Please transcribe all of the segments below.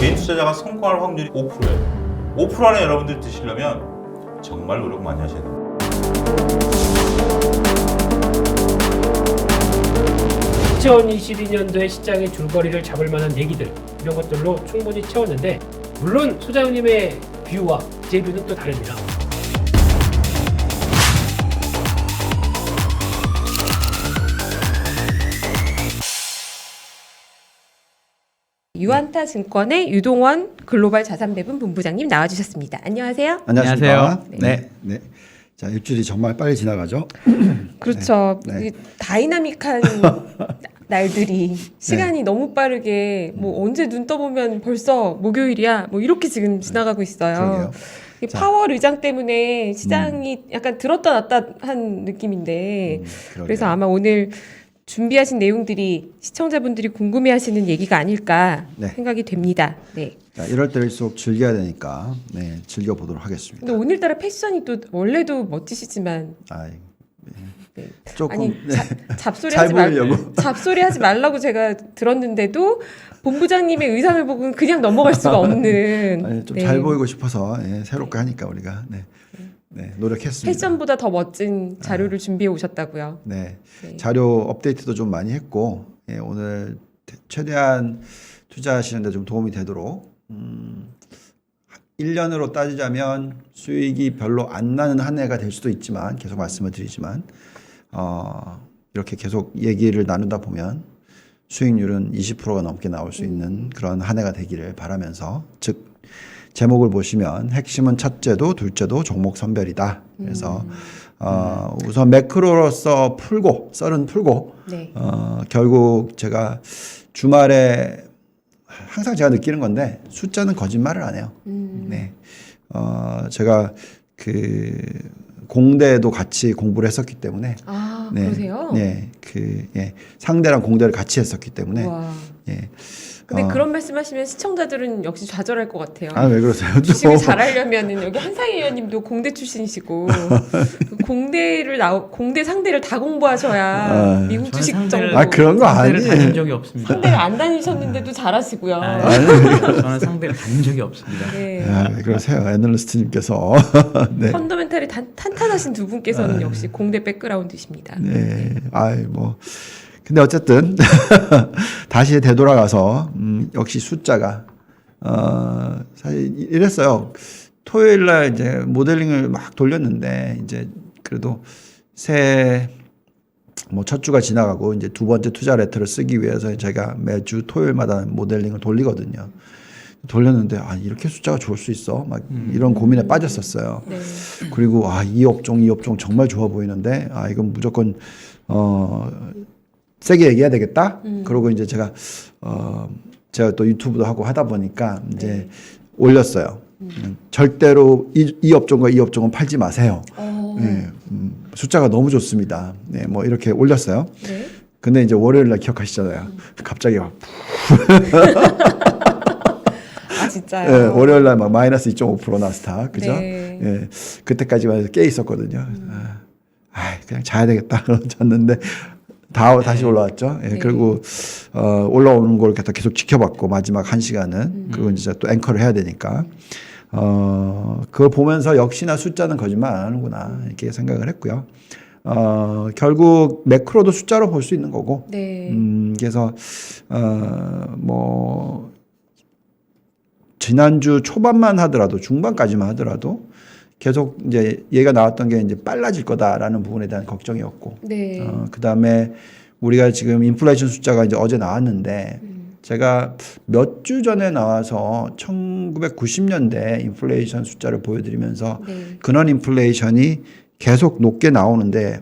개인 투자자가 성공할 확률이 5%예요. 5% 안에 여러분들이 드시려면 정말 노력 많이 하셔야 됩니다. 2022년도에 시장의 줄거리를 잡을 만한 얘기들 이런 것들로 충분히 채웠는데 물론 소장님의 뷰와 제 뷰는 또 다릅니다. 유안타증권의 유동원 글로벌 자산배분 본부장님 나와주셨습니다. 안녕하세요. 안녕하세요. 네. 네. 자, 일주일이 정말 빨리 지나가죠. 그렇죠. 네. 이 다이나믹한 날들이 시간이 너무 빠르게 뭐 언제 눈 떠보면 벌써 목요일이야 뭐 이렇게 지금 지나가고 있어요. 그러게요. 이 자. 파월 의장 때문에 시장이 약간 들었다 놨다 한 느낌인데 그래서 아마 오늘 준비하신 내용들이 시청자분들이 궁금해하시는 얘기가 아닐까 네. 생각이 됩니다. 네. 자, 이럴 때일수록 즐겨야 되니까 네, 즐겨 보도록 하겠습니다. 근데 오늘따라 패션이 또 원래도 멋지시지만 아, 네. 조금 아니 네. 잡소리 잘 하지 말 보이려고. 잡소리 하지 말라고 제가 들었는데도 본부장님의 의상을 보고는 그냥 넘어갈 수가 없는 아니, 좀 네. 잘 보이고 싶어서 새롭게 하니까 우리가 네, 노력했습니다. 패션보다 더 멋진 자료를 준비해 오셨다고요. 네. 네. 자료 업데이트도 좀 많이 했고 오늘 최대한 투자하시는데 좀 도움이 되도록 1년으로 따지자면 수익이 별로 안 나는 한 해가 될 수도 있지만 계속 말씀을 드리지만 이렇게 계속 얘기를 나누다 보면 수익률은 20%가 넘게 나올 수 있는 그런 한 해가 되기를 바라면서 즉 제목을 보시면 핵심은 첫째도 둘째도 종목 선별이다. 그래서 우선 매크로로서 썰은 풀고 네. 결국 제가 주말에 항상 제가 느끼는 건데 숫자는 거짓말을 안 해요. 네. 제가 그 공대도 같이 공부를 했었기 때문에 아 네. 그러세요? 네. 상대랑 공대를 같이 했었기 때문에 와. 예. 근데 그런 말씀하시면 시청자들은 역시 좌절할 것 같아요. 아, 왜 그러세요? 또. 주식을 잘하려면은 여기 한상희 의원님도 공대 출신이시고 그 공대 상대를 다 공부하셔야 미국 주식 정도. 아, 그런 거 상대를 아니에요. 다닌 적이 없습니다. 상대를 안 다니셨는데도 잘하시고요. 저는 상대를 다닌 적이 없습니다. 네. 아, 왜 그러세요? 애널리스트님께서. 네. 펀더멘탈이 탄탄하신 두 분께서는 역시 공대 백그라운드십니다. 네. 아이, 뭐. 근데 어쨌든, 다시 되돌아가서, 역시 숫자가, 사실 이랬어요. 토요일 날 이제 모델링을 막 돌렸는데, 이제 그래도 첫 주가 지나가고, 이제 두 번째 투자 레터를 쓰기 위해서 제가 매주 토요일마다 모델링을 돌리거든요. 돌렸는데, 이렇게 숫자가 좋을 수 있어? 막 이런 고민에 빠졌었어요. 네. 그리고 이 업종 정말 좋아 보이는데 이건 무조건 세게 얘기해야 되겠다. 그러고 이제 제가 또 유튜브도 하고 하다 보니까 이제 올렸어요. 절대로 이 업종과 이 업종은 팔지 마세요. 네, 숫자가 너무 좋습니다. 네, 뭐 이렇게 올렸어요. 네. 근데 이제 월요일 날 기억하시잖아요. 갑자기 막 아 진짜요? 예, 월요일 날 막 마이너스 2.5% 나스닥 그죠? 네. 예, 그때까지만 해도 깨 있었거든요. 그냥 자야 되겠다. 잤는데 다시 올라왔죠. 예, 네. 그리고 올라오는 걸 계속 지켜봤고 마지막 1시간은 그리고 이제 또 앵커를 해야 되니까 그걸 보면서 역시나 숫자는 거짓말 안 하는구나 이렇게 생각을 했고요. 결국 매크로도 숫자로 볼 수 있는 거고. 네. 그래서 지난주 초반만 하더라도 중반까지만 하더라도 계속 이제 얘가 나왔던 게 이제 빨라질 거다라는 부분에 대한 걱정이었고, 네. 그다음에 우리가 지금 인플레이션 숫자가 이제 어제 나왔는데 제가 몇 주 전에 나와서 1990년대 인플레이션 숫자를 보여드리면서 네. 근원 인플레이션이 계속 높게 나오는데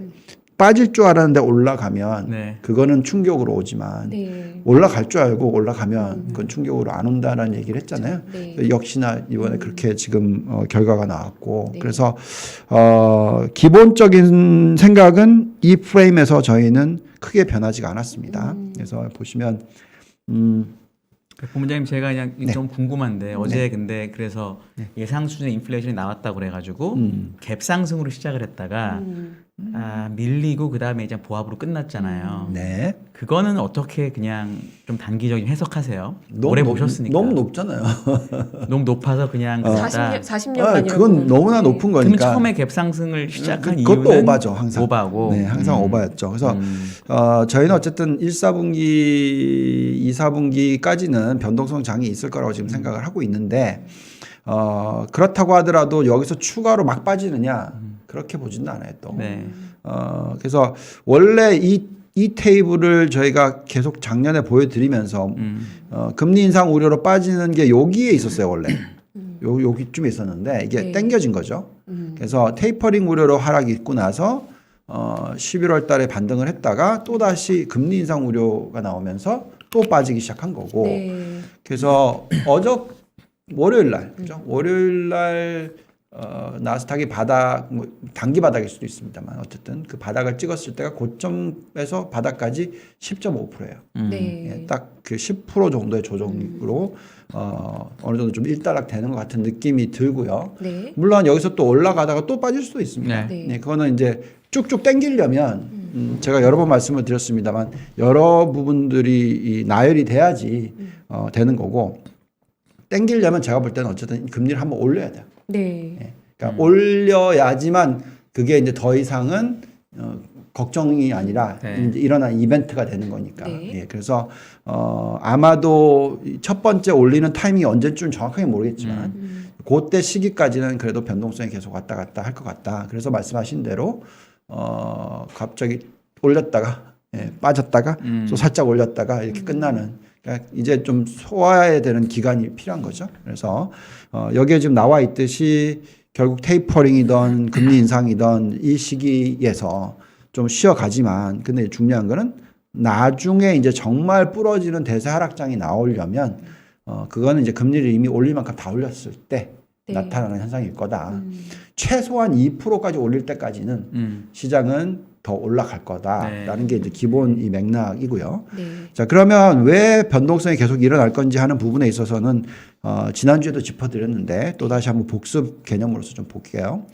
빠질 줄 알았는데 올라가면 네. 그거는 충격으로 오지만 네. 올라갈 줄 알고 올라가면 그건 충격으로 안 온다라는 얘기를 했잖아요. 네. 역시나 이번에 그렇게 지금 결과가 나왔고 네. 그래서 기본적인 생각은 이 프레임에서 저희는 크게 변하지가 않았습니다. 그래서 보시면 본부장님 제가 그냥 네. 좀 궁금한데 어제 근데 그래서 예상 수준의 인플레이션이 나왔다고 그래가지고 갭 상승으로 시작을 했다가 밀리고 그 다음에 이제 보합으로 끝났잖아요. 네. 그거는 어떻게 그냥 좀 단기적인 해석하세요? 오래 보셨으니까. 너무 높잖아요. 너무 높아서 그냥 그랬다. 40년간이라고. 그건 너무나 높은 그럼 거니까. 처음에 갭상승을 시작한 그것도 이유는 오바죠, 항상. 오바고. 네, 항상 오바였죠. 그래서 저희는 어쨌든 1사분기, 2사분기까지는 변동성 장이 있을 거라고 지금 생각을 하고 있는데 그렇다고 하더라도 여기서 추가로 막 빠지느냐 그렇게 보지는 않아요 또. 네. 그래서 원래 이 테이블을 저희가 계속 작년에 보여드리면서 금리 인상 우려로 빠지는 게 여기에 있었어요 원래. 여기쯤에 있었는데 이게 네. 땡겨진 거죠. 그래서 테이퍼링 우려로 하락이 있고 나서 11월 달에 반등을 했다가 또 다시 금리 인상 우려가 나오면서 또 빠지기 시작한 거고. 네. 그래서 월요일 날, 그죠? 월요일 날 나스닥이 바닥, 뭐 단기 바닥일 수도 있습니다만 어쨌든 그 바닥을 찍었을 때가 고점에서 바닥까지 10.5%예요. 네. 예, 딱 그 10% 정도의 조정으로 어느 정도 좀 일단락 되는 것 같은 느낌이 들고요. 네. 물론 여기서 또 올라가다가 또 빠질 수도 있습니다. 네. 네. 그거는 이제 쭉쭉 당기려면 제가 여러 번 말씀을 드렸습니다만 여러 부분들이 이 나열이 돼야지 되는 거고 당기려면 제가 볼 때는 어쨌든 금리를 한번 올려야 돼요. 네. 예. 그러니까 올려야지만 그게 이제 더 이상은 걱정이 아니라 네. 이제 일어난 이벤트가 되는 거니까. 네. 예. 그래서 아마도 첫 번째 올리는 타이밍이 언제쯤 정확하게 모르겠지만 그때 시기까지는 그래도 변동성이 계속 왔다 갔다 할 것 같다. 그래서 말씀하신 대로 갑자기 올렸다가 빠졌다가 또 살짝 올렸다가 이렇게 끝나는. 그러니까 이제 좀 소화해야 되는 기간이 필요한 거죠. 그래서 여기에 지금 나와 있듯이 결국 테이퍼링이던 금리 인상이던 이 시기에서 좀 쉬어가지만 근데 중요한 거는 나중에 이제 정말 부러지는 대세 하락장이 나오려면 그거는 이제 금리를 이미 올릴 만큼 다 올렸을 때 네. 나타나는 현상일 거다. 최소한 2%까지 올릴 때까지는 시장은 더 올라갈 거다라는 게 이제 기본 이 맥락이고요. 네. 자, 그러면 왜 변동성이 계속 일어날 건지 하는 부분에 있어서는 지난주에도 짚어드렸는데 또 다시 한번 복습 개념으로서 좀 볼게요.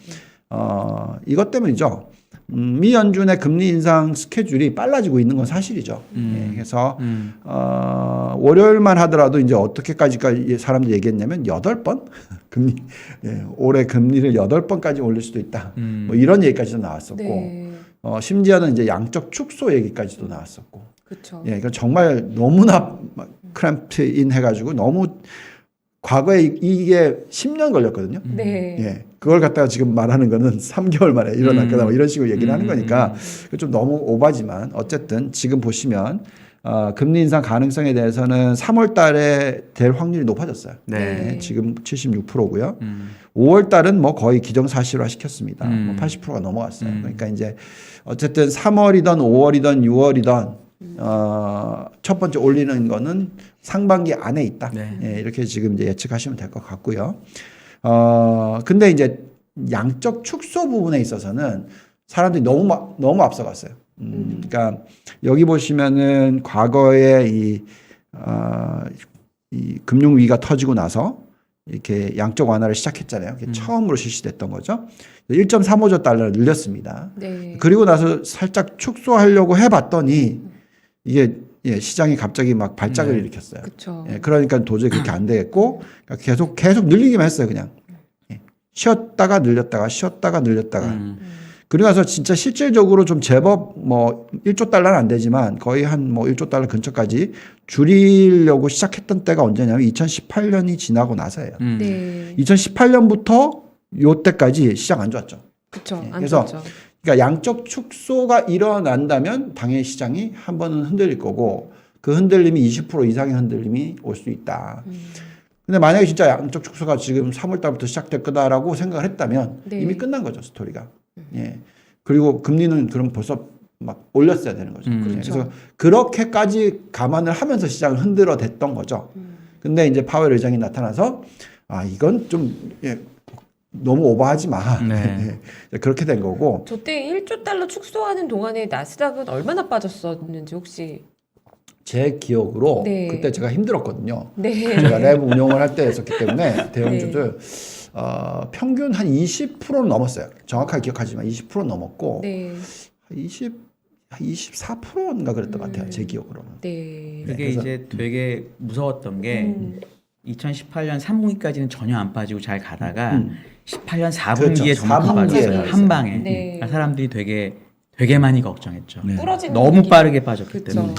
이것 때문이죠. 미 연준의 금리 인상 스케줄이 빨라지고 있는 건 사실이죠. 예, 그래서 월요일만 하더라도 이제 어떻게까지 사람들이 얘기했냐면 8번 금리 올해 금리를 8번까지 올릴 수도 있다. 뭐 이런 얘기까지도 나왔었고 네. 심지어는 이제 양적 축소 얘기까지도 나왔었고. 그렇죠. 예, 그러니까 정말 너무나 크램프인 해가지고 너무 과거에 이게 10년 걸렸거든요. 네. 예, 그걸 갖다가 지금 말하는 거는 3개월 만에 일어날 거다 뭐 이런 식으로 얘기를 하는 거니까 좀 너무 오바지만 어쨌든 지금 보시면 금리 인상 가능성에 대해서는 3월 달에 될 확률이 높아졌어요. 네. 예, 지금 76%고요. 5월 달은 뭐 거의 기정사실화 시켰습니다. 뭐 80%가 넘어갔어요. 그러니까 이제 어쨌든 3월이든 5월이든 6월이든 첫 번째 올리는 거는 상반기 안에 있다. 네. 예, 이렇게 지금 이제 예측하시면 될 것 같고요. 근데 이제 양적 축소 부분에 있어서는 사람들이 너무 앞서갔어요. 그러니까 여기 보시면은 과거에 이 금융 위기가 터지고 나서 이렇게 양적 완화를 시작했잖아요. 그게 처음으로 실시됐던 거죠. 1.35조 달러를 늘렸습니다. 네. 그리고 나서 살짝 축소하려고 해봤더니 이게 시장이 갑자기 막 발작을 일으켰어요. 그렇죠. 그러니까 도저히 그렇게 안 되겠고 계속 늘리기만 했어요. 그냥 쉬었다가 늘렸다가 쉬었다가 늘렸다가 그리고 나서 진짜 실질적으로 좀 제법 뭐 1조 달러는 안 되지만 거의 한 뭐 1조 달러 근처까지 줄이려고 시작했던 때가 언제냐면 2018년이 지나고 나서예요. 네. 2018년부터 요때까지 시장 안 좋았죠. 그렇죠. 안 그래서 좋죠. 그러니까 양적 축소가 일어난다면 당연히 시장이 한 번은 흔들릴 거고 그 흔들림이 20% 이상의 흔들림이 올 수 있다. 근데 만약에 진짜 양적 축소가 지금 3월 달부터 시작될 거다라고 생각을 했다면 네. 이미 끝난 거죠, 스토리가. 예. 그리고 금리는 그럼 벌써 막 올렸어야 되는 거죠. 예. 그렇죠. 그래서 그렇게까지 감안을 하면서 시장을 흔들어 댔던 거죠. 근데 이제 파웰 의장이 나타나서 이건 좀 너무 오버하지 마. 네. 그렇게 된 거고. 저때 1조 달러 축소하는 동안에 나스닥은 얼마나 빠졌었는지 혹시? 제 기억으로 네. 그때 제가 힘들었거든요. 네. 제가 랩 운영을 할 때 했었기 때문에 대형주들 평균 한 20%는 넘었어요. 정확하게 기억하지만 20% 넘었고 네. 24%인가 그랬던 것 같아요. 제 기억으로는. 네. 그게 그래서- 이제 되게 무서웠던 게 2018년 3분기까지는 전혀 안 빠지고 잘 가다가 18년 4분기에 그렇죠. 정말 4분기에 빠졌어요. 빠졌어요. 한 방에. 네. 그러니까 사람들이 되게 많이 걱정했죠. 네. 부러지는 너무 느낌. 빠르게 빠졌기 그쵸. 때문에.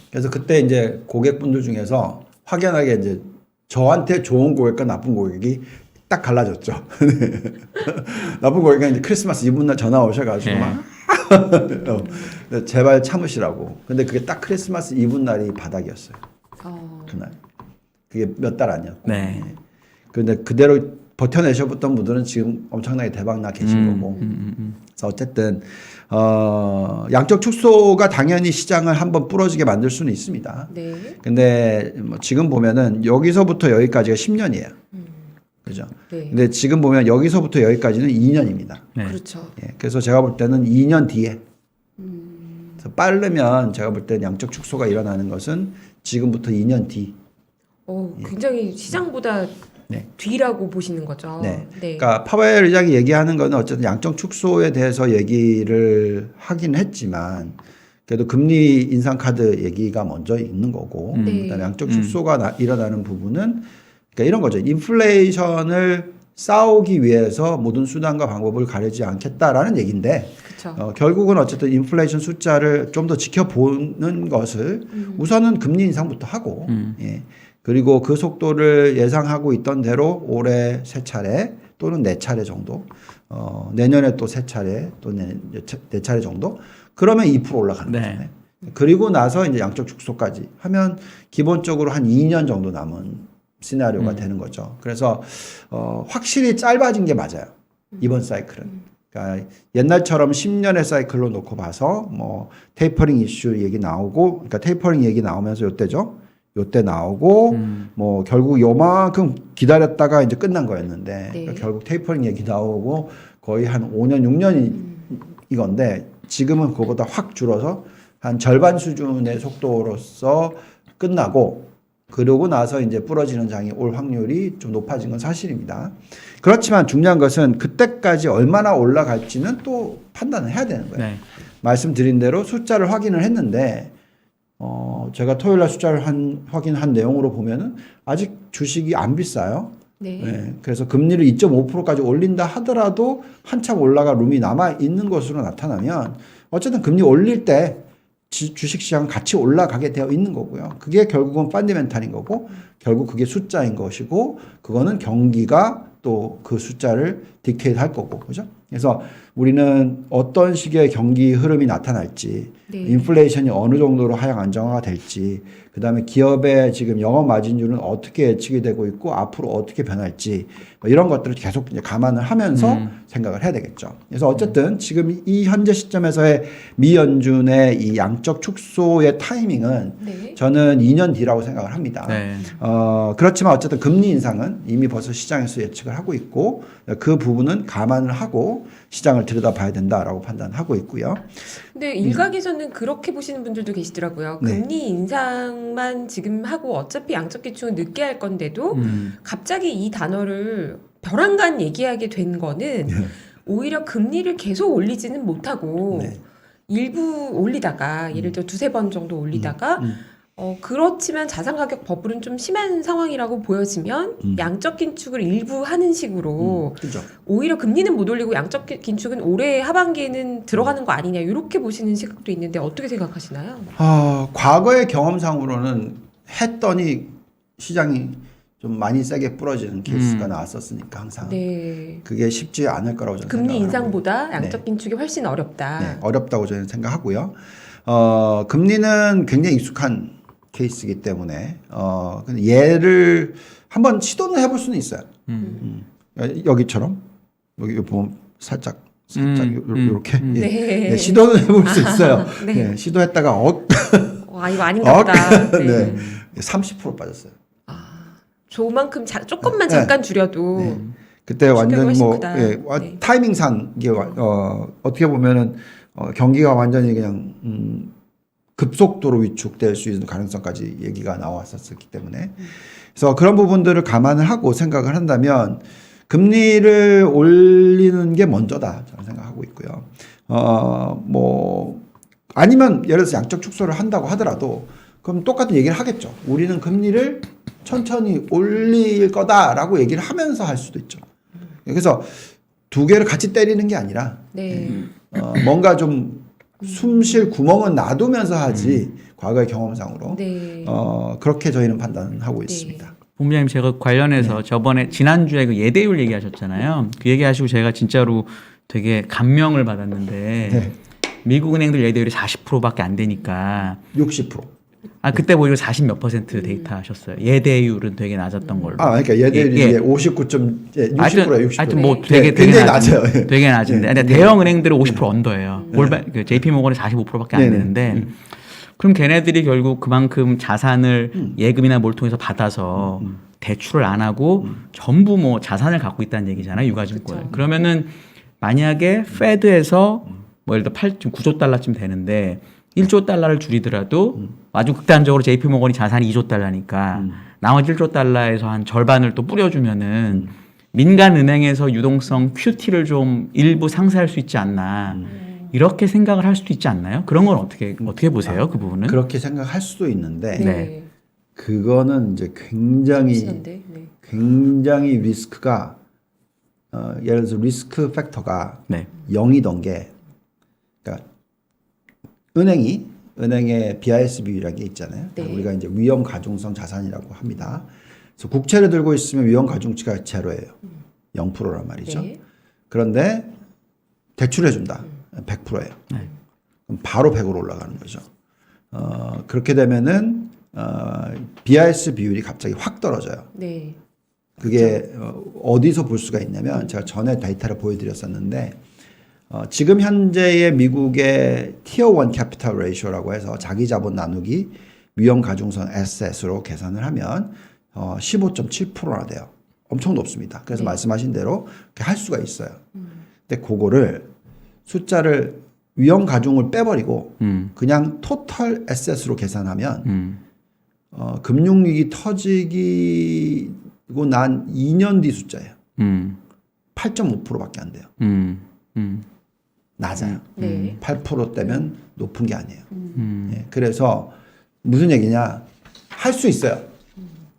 그래서 그때 이제 고객분들 중에서 확연하게 이제 저한테 좋은 고객과 나쁜 고객이 딱 갈라졌죠. 나쁜 고객은 이제 크리스마스 이브날 전화 오셔가지고 네. 막 제발 참으시라고. 근데 그게 딱 크리스마스 이브날이 바닥이었어요. 그날. 그게 몇 달 아니었고. 네. 근데 그대로 버텨내셨던 분들은 지금 엄청나게 대박 나 계신 거고. 그래서 어쨌든 양적 축소가 당연히 시장을 한번 부러지게 만들 수는 있습니다. 네. 근데 뭐 지금 보면은 여기서부터 여기까지가 10년이에요. 그죠? 네. 근데 지금 보면 여기서부터 여기까지는 2년입니다. 네. 그렇죠. 예, 그래서 제가 볼 때는 2년 뒤에 그래서 빠르면 제가 볼 때는 양적 축소가 일어나는 것은 지금부터 2년 뒤. 굉장히 시장보다 네. 뒤라고 보시는 거죠. 네. 네. 그러니까 파웰 의장이 얘기하는 거는 어쨌든 양적 축소에 대해서 얘기를 하긴 했지만 그래도 금리 인상 카드 얘기가 먼저 있는 거고 네. 그다음에 양적 축소가 일어나는 부분은 그러니까 이런 거죠. 인플레이션을 싸우기 위해서 모든 수단과 방법을 가리지 않겠다라는 얘기인데 그렇죠. 결국은 어쨌든 인플레이션 숫자를 좀 더 지켜보는 것을 우선은 금리 인상부터 하고 예. 그리고 그 속도를 예상하고 있던 대로 올해 3차례 또는 4차례 정도 내년에 또 3차례 또 4차례 정도 그러면 2% 올라가는 네. 거잖아요. 그리고 나서 이제 양적 축소까지 하면 기본적으로 한 2년 정도 남은 시나리오가 되는 거죠. 그래서 확실히 짧아진 게 맞아요. 이번 사이클은. 그러니까 옛날처럼 10년의 사이클로 놓고 봐서 뭐 테이퍼링 이슈 얘기 나오고 그러니까 테이퍼링 얘기 나오면서 요때죠. 요때 나오고 뭐 결국 요만큼 기다렸다가 이제 끝난 거였는데 네. 그러니까 결국 테이퍼링 얘기 나오고 거의 한 5년 6년이 이건데 지금은 그거보다 확 줄어서 한 절반 수준의 속도로서 끝나고 그러고 나서 이제 부러지는 장이 올 확률이 좀 높아진 건 사실입니다. 그렇지만 중요한 것은 그때까지 얼마나 올라갈지는 또 판단을 해야 되는 거예요. 네. 말씀드린 대로 숫자를 확인을 했는데 제가 토요일 날 숫자를 확인한 내용으로 보면은 아직 주식이 안 비싸요. 네. 네, 그래서 금리를 2.5%까지 올린다 하더라도 한참 올라갈 룸이 남아 있는 것으로 나타나면 어쨌든 금리 올릴 때 주식시장 같이 올라가게 되어 있는 거고요. 그게 결국은 펀더멘탈인 거고 결국 그게 숫자인 것이고 그거는 경기가 또 그 숫자를 딕테이트 할 거고 그죠? 그래서 우리는 어떤 식의 경기 흐름이 나타날지 네. 인플레이션이 어느 정도로 하향 안정화가 될지 그다음에 기업의 지금 영업 마진율은 어떻게 예측이 되고 있고 앞으로 어떻게 변할지 뭐 이런 것들을 계속 이제 감안을 하면서 생각을 해야 되겠죠. 그래서 어쨌든 지금 이 현재 시점에서의 미 연준의 이 양적 축소의 타이밍은 네. 저는 2년 뒤라고 생각을 합니다. 네. 그렇지만 어쨌든 금리 인상은 이미 벌써 시장에서 예측을 하고 있고 그 부분은 감안을 하고 시장을 들여다봐야 된다라고 판단하고 있고요. 근데 일각에서는 그렇게 보시는 분들도 계시더라고요. 네. 금리 인상만 지금 하고 어차피 양적 기축은 늦게 할 건데도 갑자기 이 단어를 벼랑간 얘기하게 된 거는 오히려 금리를 계속 올리지는 못하고 네. 일부 올리다가 예를 들어 두세 번 정도 올리다가 그렇지만 자산 가격 버블은 좀 심한 상황이라고 보여지면 양적 긴축을 일부 하는 식으로 그죠? 오히려 금리는 못 올리고 양적 긴축은 올해 하반기에는 들어가는 거 아니냐 이렇게 보시는 시각도 있는데 어떻게 생각하시나요? 과거의 경험상으로는 했더니 시장이 좀 많이 세게 부러지는 케이스가 나왔었으니까 항상 네. 그게 쉽지 않을 거라고 저는 금리 생각을 인상보다 하고요. 양적 긴축이 훨씬 어렵다. 네, 어렵다고 저는 생각하고요. 금리는 굉장히 익숙한 케이스이기 때문에 근데 얘를 한번 시도는 해볼 수는 있어요. 여기처럼 여기 보면 살짝 이렇게 네. 네, 시도는 해볼 수 있어요. 네. 네, 시도했다가 와 이거 아닌가 보다. 네. 30% 빠졌어요. 조만큼 조금만 네. 잠깐 줄여도 네. 그때 완전 훨씬 뭐 크다. 예, 네. 타이밍상 이게 어떻게 보면은 경기가 완전히 그냥 급속도로 위축될 수 있는 가능성까지 얘기가 나왔었기 때문에 그래서 그런 부분들을 감안을 하고 생각을 한다면 금리를 올리는 게 먼저다 저는 생각하고 있고요. 뭐 아니면 예를 들어서 양적 축소를 한다고 하더라도 그럼 똑같은 얘기를 하겠죠. 우리는 금리를 천천히 올릴 거다라고 얘기를 하면서 할 수도 있죠. 그래서 두 개를 같이 때리는 게 아니라 네. 뭔가 좀 숨 쉴 구멍은 놔두면서 하지 과거의 경험상으로 네. 그렇게 저희는 판단하고 네. 있습니다. 본부장님 제가 관련해서 저번에 지난주에 그 예대율 얘기하셨잖아요. 그 얘기하시고 제가 진짜로 되게 감명을 받았는데 네. 미국 은행들 예대율이 40%밖에 안 되니까 60%. 그때 보니까 40 몇 % 데이터 하셨어요. 예대율은 되게 낮았던 걸로. 그러니까 얘들이 예. 이제 59.60%예요. 60%. 하여튼 뭐 되게 굉장히 낮은, 낮아요. 예. 되게 낮은데 네. 근데 대형 은행들은 50% 언더예요. 그 JP 모건이 45%밖에 안 네. 되는데 그럼 걔네들이 결국 그만큼 자산을 예금이나 뭘 통해서 받아서 대출을 안 하고 전부 뭐 자산을 갖고 있다는 얘기잖아요. 유가증권. 그쵸. 그러면은 만약에 페드에서 뭐 예를 들어 9조 달러쯤 되는데 1조 달러를 줄이더라도 아주 극단적으로 JP 모건이 자산이 2조 달러니까 나머지 1조 달러에서 한 절반을 또 뿌려주면은 민간 은행에서 유동성 QT를 좀 일부 상쇄할 수 있지 않나 이렇게 생각을 할 수도 있지 않나요? 그런 건 어떻게 보세요? 그 부분은? 그렇게 생각할 수도 있는데 네. 그거는 이제 굉장히 확실한데? 네. 굉장히 리스크가 예를 들어서 리스크 팩터가 네. 0이던 게 그러니까 은행의 BIS 비율이라는 게 있잖아요. 네. 우리가 이제 위험 가중성 자산이라고 합니다. 그래서 국채를 들고 있으면 위험 가중치가 제로예요. 0%란 말이죠. 네. 그런데 대출해 준다. 100%예요. 네. 그럼 바로 100으로 올라가는 거죠. 그렇게 되면은 BIS 비율이 갑자기 확 떨어져요. 네. 그게 어디서 볼 수가 있냐면 제가 전에 데이터를 보여드렸었는데 지금 현재의 미국의 티어 1 캐피탈 레이쇼라고 해서 자기 자본 나누기 위험 가중성 에셋으로 계산을 하면 15.7%나 돼요. 엄청 높습니다. 그래서 네. 말씀하신 대로 그렇게 할 수가 있어요. 근데 그거를 숫자를 위험 가중을 빼버리고 그냥 토탈 에셋으로 계산하면 금융위기 터지고 난 2년 뒤 숫자예요. 8.5%밖에 안 돼요. 낮아요. 네. 8%대면 높은 게 아니에요. 예, 그래서 무슨 얘기냐? 할 수 있어요.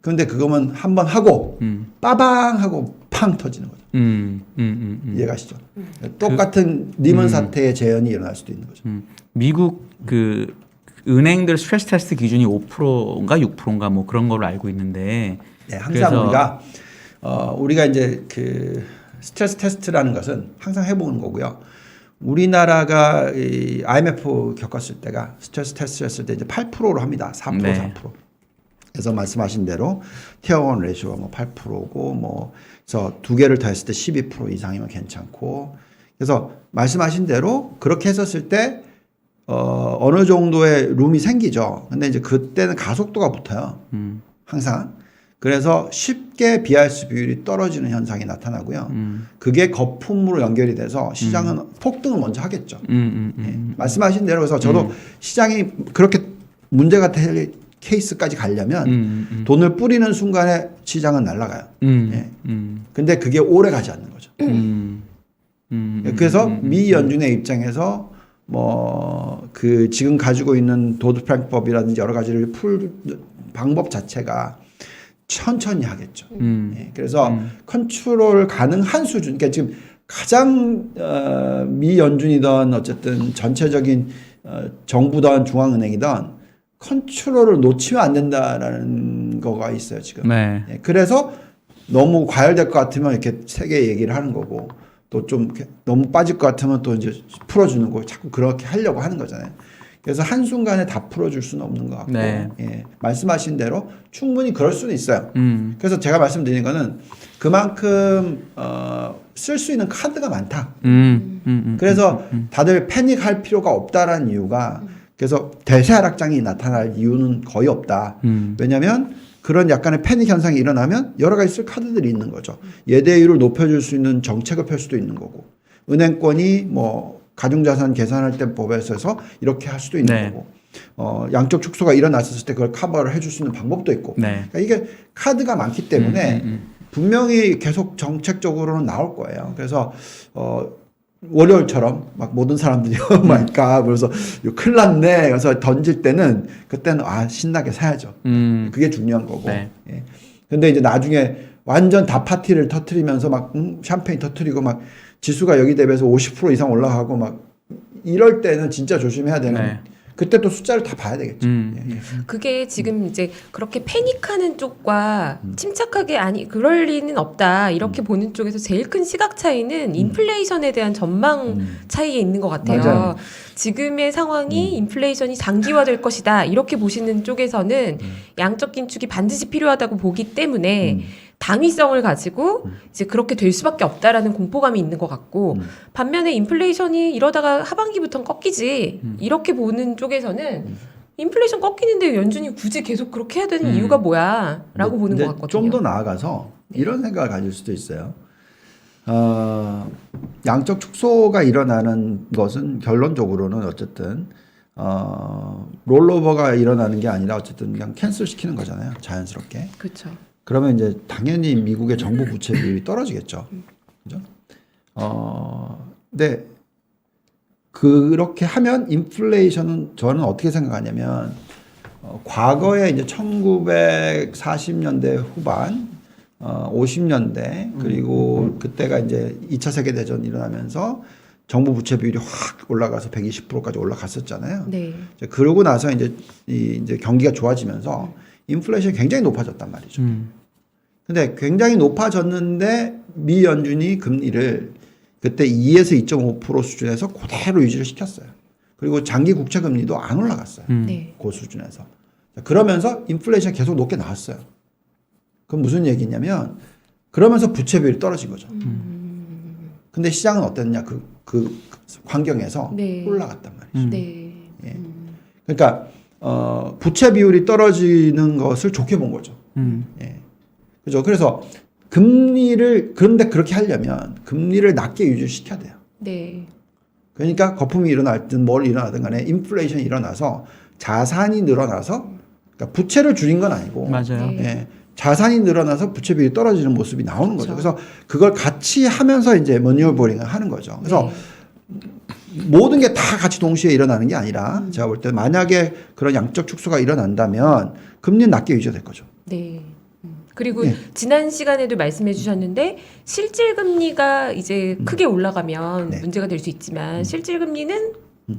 그런데 그거면 한번 하고 빠방 하고 팡 터지는 거죠. 이해가시죠? 똑같은 리먼 사태의 재현이 일어날 수도 있는 거죠. 미국 그 은행들 스트레스 테스트 기준이 5%인가 6%인가 뭐 그런 걸로 알고 있는데 네, 항상 그래서 우리가 이제 그 스트레스 테스트라는 것은 항상 해보는 거고요. 우리나라가 이 IMF 겪었을 때가 스트레스 테스트 했을 때 이제 8%로 합니다. 4%, 네. 4%. 그래서 말씀하신 대로 티어 1 레이쇼가 뭐 8%고 뭐 그래서 두 개를 더했을 때 12% 이상이면 괜찮고 그래서 말씀하신 대로 그렇게 했었을 때 어느 정도의 룸이 생기죠. 근데 이제 그때는 가속도가 붙어요. 항상. 그래서 쉽게 BIS 비율이 떨어지는 현상이 나타나고요. 그게 거품으로 연결이 돼서 시장은 폭등을 먼저 하겠죠. 예. 말씀하신 대로 그래서 저도 시장이 그렇게 문제가 될 케이스까지 가려면 돈을 뿌리는 순간에 시장은 날아가요. 예. 근데 그게 오래 가지 않는 거죠. 그래서 미 연준의 입장에서 뭐 그 지금 가지고 있는 도드-프랑크법이라든지 여러 가지를 풀 방법 자체가 천천히 하겠죠. 예, 그래서 컨트롤 가능한 수준, 그러니까 지금 가장 미 연준이든 어쨌든 전체적인 정부든 중앙은행이든 컨트롤을 놓치면 안 된다라는 거가 있어요 지금. 네. 예, 그래서 너무 과열될 것 같으면 이렇게 세게 얘기를 하는 거고 또 좀 너무 빠질 것 같으면 또 이제 풀어주는 거 자꾸 그렇게 하려고 하는 거잖아요. 그래서 한순간에 다 풀어줄 수는 없는 것 같고 네. 예, 말씀하신 대로 충분히 그럴 수는 있어요. 그래서 제가 말씀드리는 거는 그만큼 쓸 수 있는 카드가 많다. 그래서 다들 패닉할 필요가 없다라는 이유가 그래서 대세 하락장이 나타날 이유는 거의 없다. 왜냐하면 그런 약간의 패닉 현상이 일어나면 여러 가지 쓸 카드들이 있는 거죠. 예대율을 높여줄 수 있는 정책을 펼 수도 있는 거고 은행권이 뭐 가중자산 계산할 때 법에 있어서 이렇게 할 수도 있는 네. 거고 양적 축소가 일어났을 때 그걸 커버를 해줄 수 있는 방법도 있고 네. 그러니까 이게 카드가 많기 때문에 분명히 계속 정책적으로는 나올 거예요. 그래서 월요일처럼 막 모든 사람들이 말까 그래서 이거 큰일 났네. 그래서 던질 때는 그때는 신나게 사야죠. 그게 중요한 거고. 네. 예. 근데 이제 나중에 완전 다 파티를 터트리면서 막 샴페인 터트리고 막 지수가 여기 대비해서 50% 이상 올라가고 막 이럴 때는 진짜 조심해야 되는. 네. 그때 또 숫자를 다 봐야 되겠죠. 예. 그게 지금 이제 그렇게 패닉하는 쪽과 침착하게 아니 그럴 리는 없다 이렇게 보는 쪽에서 제일 큰 시각 차이는 인플레이션에 대한 전망 차이에 있는 것 같아요. 맞아요. 지금의 상황이 인플레이션이 장기화될 것이다 이렇게 보시는 쪽에서는 양적 긴축이 반드시 필요하다고 보기 때문에 당위성을 가지고 이제 그렇게 될 수밖에 없다라는 공포감이 있는 것 같고 반면에 인플레이션이 이러다가 하반기부터는 꺾이지 이렇게 보는 쪽에서는 인플레이션 꺾이는데 연준이 굳이 계속 그렇게 해야 되는 이유가 뭐야라고 보는 것 같거든요. 좀 더 나아가서 이런 생각을 가질 수도 있어요. 양적 축소가 일어나는 것은 결론적으로는 어쨌든 롤오버가 일어나는 게 아니라 어쨌든 그냥 캔슬 시키는 거잖아요. 자연스럽게. 그렇죠. 그러면 이제 당연히 미국의 정부 부채 비율이 떨어지겠죠. 그죠? 근데 그렇게 하면 인플레이션은 저는 어떻게 생각하냐면 과거에 이제 1940년대 후반 50년대 그리고 그때가 이제 2차 세계 대전이 일어나면서 정부 부채 비율이 확 올라가서 120%까지 올라갔었잖아요. 네. 이제 그러고 나서 이제 이제 경기가 좋아지면서 인플레이션이 굉장히 높아졌단 말이죠. 근데 굉장히 높아졌는데 미 연준이 금리를 그때 2에서 2.5% 수준에서 그대로 유지를 시켰어요. 그리고 장기 국채 금리도 안 올라갔어요. 네. 그 수준에서. 그러면서 인플레이션이 계속 높게 나왔어요. 그럼 무슨 얘기냐면 그러면서 부채 비율이 떨어진 거죠. 근데 시장은 어땠냐? 그 환경에서 네. 올라갔단 말이죠. 네. 예. 그러니까 부채 비율이 떨어지는 것을 좋게 본 거죠. 예. 그죠? 그래서 그런데 그렇게 하려면 금리를 낮게 유지시켜야 돼요. 네. 그러니까 거품이 일어나든 뭘 일어나든 간에 인플레이션이 일어나서 자산이 늘어나서 그러니까 부채를 줄인 건 아니고 맞아요. 네. 예. 자산이 늘어나서 부채 비율이 떨어지는 모습이 나오는 거죠. 그렇죠. 그래서 그걸 같이 하면서 이제 머니어버링을 하는 거죠. 그래서 네. 모든 게 다 같이 동시에 일어나는 게 아니라 제가 볼 때 만약에 그런 양적 축소가 일어난다면 금리는 낮게 유지될 거죠. 네. 그리고 예. 지난 시간에도 말씀해 주셨는데 실질 금리가 이제 크게 올라가면 네. 문제가 될 수 있지만 실질 금리는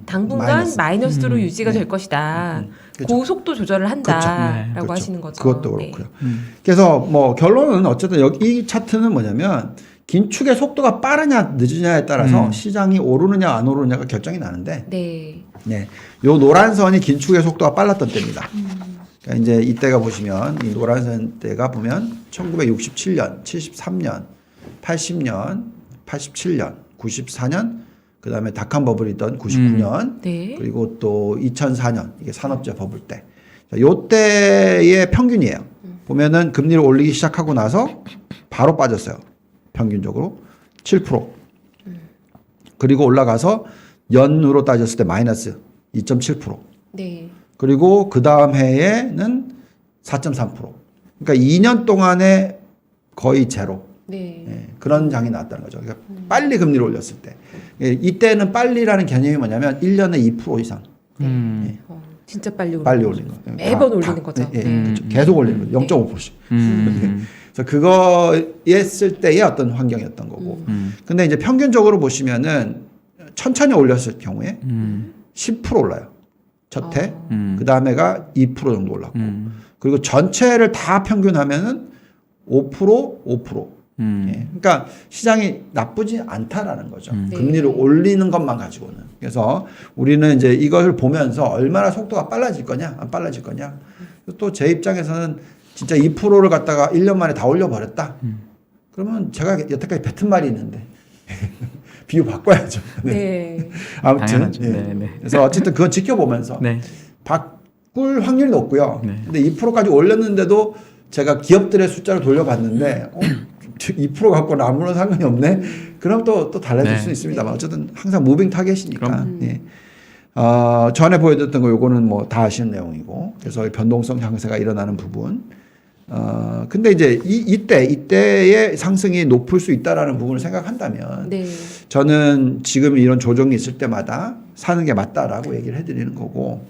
당분간 마이너스. 마이너스로 유지가 네. 될 것이다. 그렇죠. 그 속도 조절을 한다라고 그렇죠. 하시는 거죠. 그것도 네. 그렇고요. 그래서 뭐 결론은 어쨌든 여기 이 차트는 뭐냐면 긴축의 속도가 빠르냐 늦으냐에 따라서 시장이 오르느냐 안 오르느냐가 결정이 나는데 네. 네. 요 노란 선이 긴축의 속도가 빨랐던 때입니다. 그러니까 이제 이때가 보시면 이 노란 선 때가 보면 1967년, 73년, 80년, 87년, 94년, 그다음에 닷컴 버블이 있던 99년, 네. 그리고 또 2004년 이게 산업재 버블 때. 자, 요 때의 평균이에요. 보면은 금리를 올리기 시작하고 나서 바로 빠졌어요. 평균적으로 7%. 그리고 올라가서 연으로 따졌을 때 마이너스 2.7%. 네. 그리고 그 다음 해에는 4.3%. 그러니까 2년 동안에 거의 제로. 네. 예, 그런 장이 나왔다는 거죠. 그러니까 빨리 금리를 올렸을 때. 예, 이때는 빨리라는 개념이 뭐냐면 1년에 2% 이상 진짜 빨리 올리는 빨리 거죠. 올린 거예요. 매번 올리는 거죠. 예, 네. 그렇죠. 계속 올리는 거죠. 0.5%씩. 그래서 그거에 했을 때의 어떤 환경이었던 거고. 근데 이제 평균적으로 보시면은 천천히 올렸을 경우에 10% 올라요. 첫 해. 그 다음에가 2% 정도 올랐고. 그리고 전체를 다 평균하면은 5%. 예. 그러니까 시장이 나쁘지 않다라는 거죠. 금리를 올리는 것만 가지고는. 그래서 우리는 이제 이것을 보면서 얼마나 속도가 빨라질 거냐, 안 빨라질 거냐. 또 제 입장에서는 진짜 2%를 갖다가 1년 만에 다 올려버렸다. 그러면 제가 여태까지 뱉은 말이 있는데 비유 바꿔야죠. 네. 네. 아무튼 당연하죠. 예. 네, 네. 그래서 어쨌든 그건 지켜보면서 네. 바꿀 확률이 높고요. 네. 근데 2%까지 올렸는데도 제가 기업들의 숫자를 돌려봤는데 2% 갖고는 아무런 상관이 없네. 그럼 또 달라질 네. 수 있습니다만 어쨌든 항상 무빙 타겟이니까. 그럼. 예. 전에 보여드렸던 거 요거는 뭐 다 아시는 내용이고 그래서 변동성 향세가 일어나는 부분. 근데 이제 이때의 상승이 높을 수 있다라는 부분을 생각한다면 네. 저는 지금 이런 조정이 있을 때마다 사는 게 맞다라고 얘기를 해드리는 거고.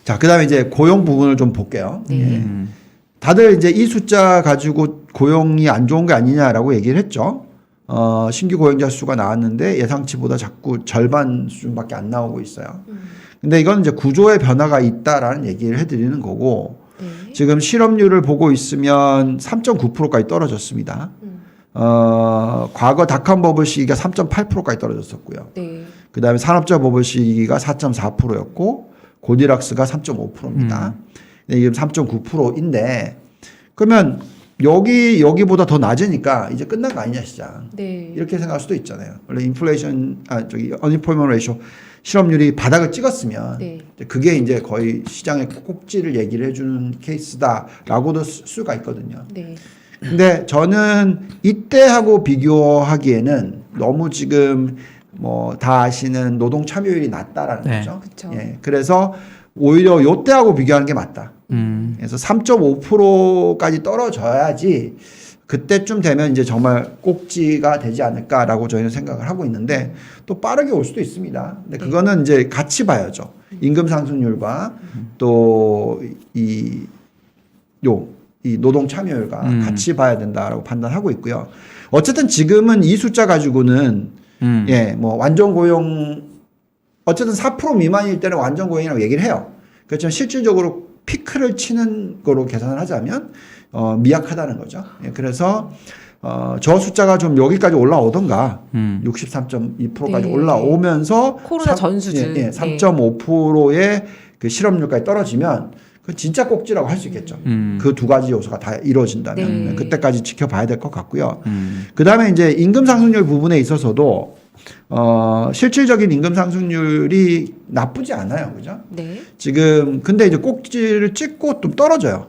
자, 그 다음에 이제 고용 부분을 좀 볼게요. 네. 다들 이제 이 숫자 가지고 고용이 안 좋은 게 아니냐라고 얘기를 했죠. 신규 고용자 수가 나왔는데 예상치보다 자꾸 절반 수준밖에 안 나오고 있어요. 근데 이건 이제 구조의 변화가 있다라는 얘기를 해드리는 거고, 네. 지금 실업률을 보고 있으면 3.9%까지 떨어졌습니다. 과거 닷컴 버블 시기가 3.8%까지 떨어졌었고요. 네. 그 다음에 산업자 버블 시기가 4.4%였고, 고디락스가 3.5%입니다. 이게 3.9%인데, 그러면 여기보다 더 낮으니까 이제 끝난 거 아니냐, 시장. 네. 이렇게 생각할 수도 있잖아요. 원래 unemployment ratio, 실업률이 바닥을 찍었으면, 네. 그게 이제 거의 시장의 꼭지를 얘기를 해주는 케이스다라고도 쓸 수가 있거든요. 네. 근데 저는 이때하고 비교하기에는 너무 지금 뭐 다 아시는 노동 참여율이 낮다라는 네. 거죠. 그쵸. 예. 그래서 오히려 요때하고 비교하는 게 맞다. 그래서 3.5%까지 떨어져야지 그때쯤 되면 이제 정말 꼭지가 되지 않을까라고 저희는 생각을 하고 있는데, 또 빠르게 올 수도 있습니다. 근데 그거는 이제 같이 봐야죠. 임금 상승률과 또 이 노동 참여율과 같이 봐야 된다라고 판단하고 있고요. 어쨌든 지금은 이 숫자 가지고는 예, 뭐 완전 고용, 어쨌든 4% 미만일 때는 완전 고용이라고 얘기를 해요. 그렇지만 실질적으로 피크를 치는 거로 계산을 하자면 미약하다는 거죠. 예, 그래서 저 숫자가 좀 여기까지 올라오던가 63.2%까지 네. 올라오면서 코로나 전 수준. 예, 3.5%의 그 실업률까지 떨어지면 그 진짜 꼭지라고 할 수 있겠죠. 그 두 가지 요소가 다 이루어진다면 네. 그때까지 지켜봐야 될 것 같고요. 그 다음에 이제 임금 상승률 부분에 있어서도 실질적인 임금 상승률이 나쁘지 않아요, 그죠? 네. 지금 근데 이제 꼭지를 찍고 좀 떨어져요.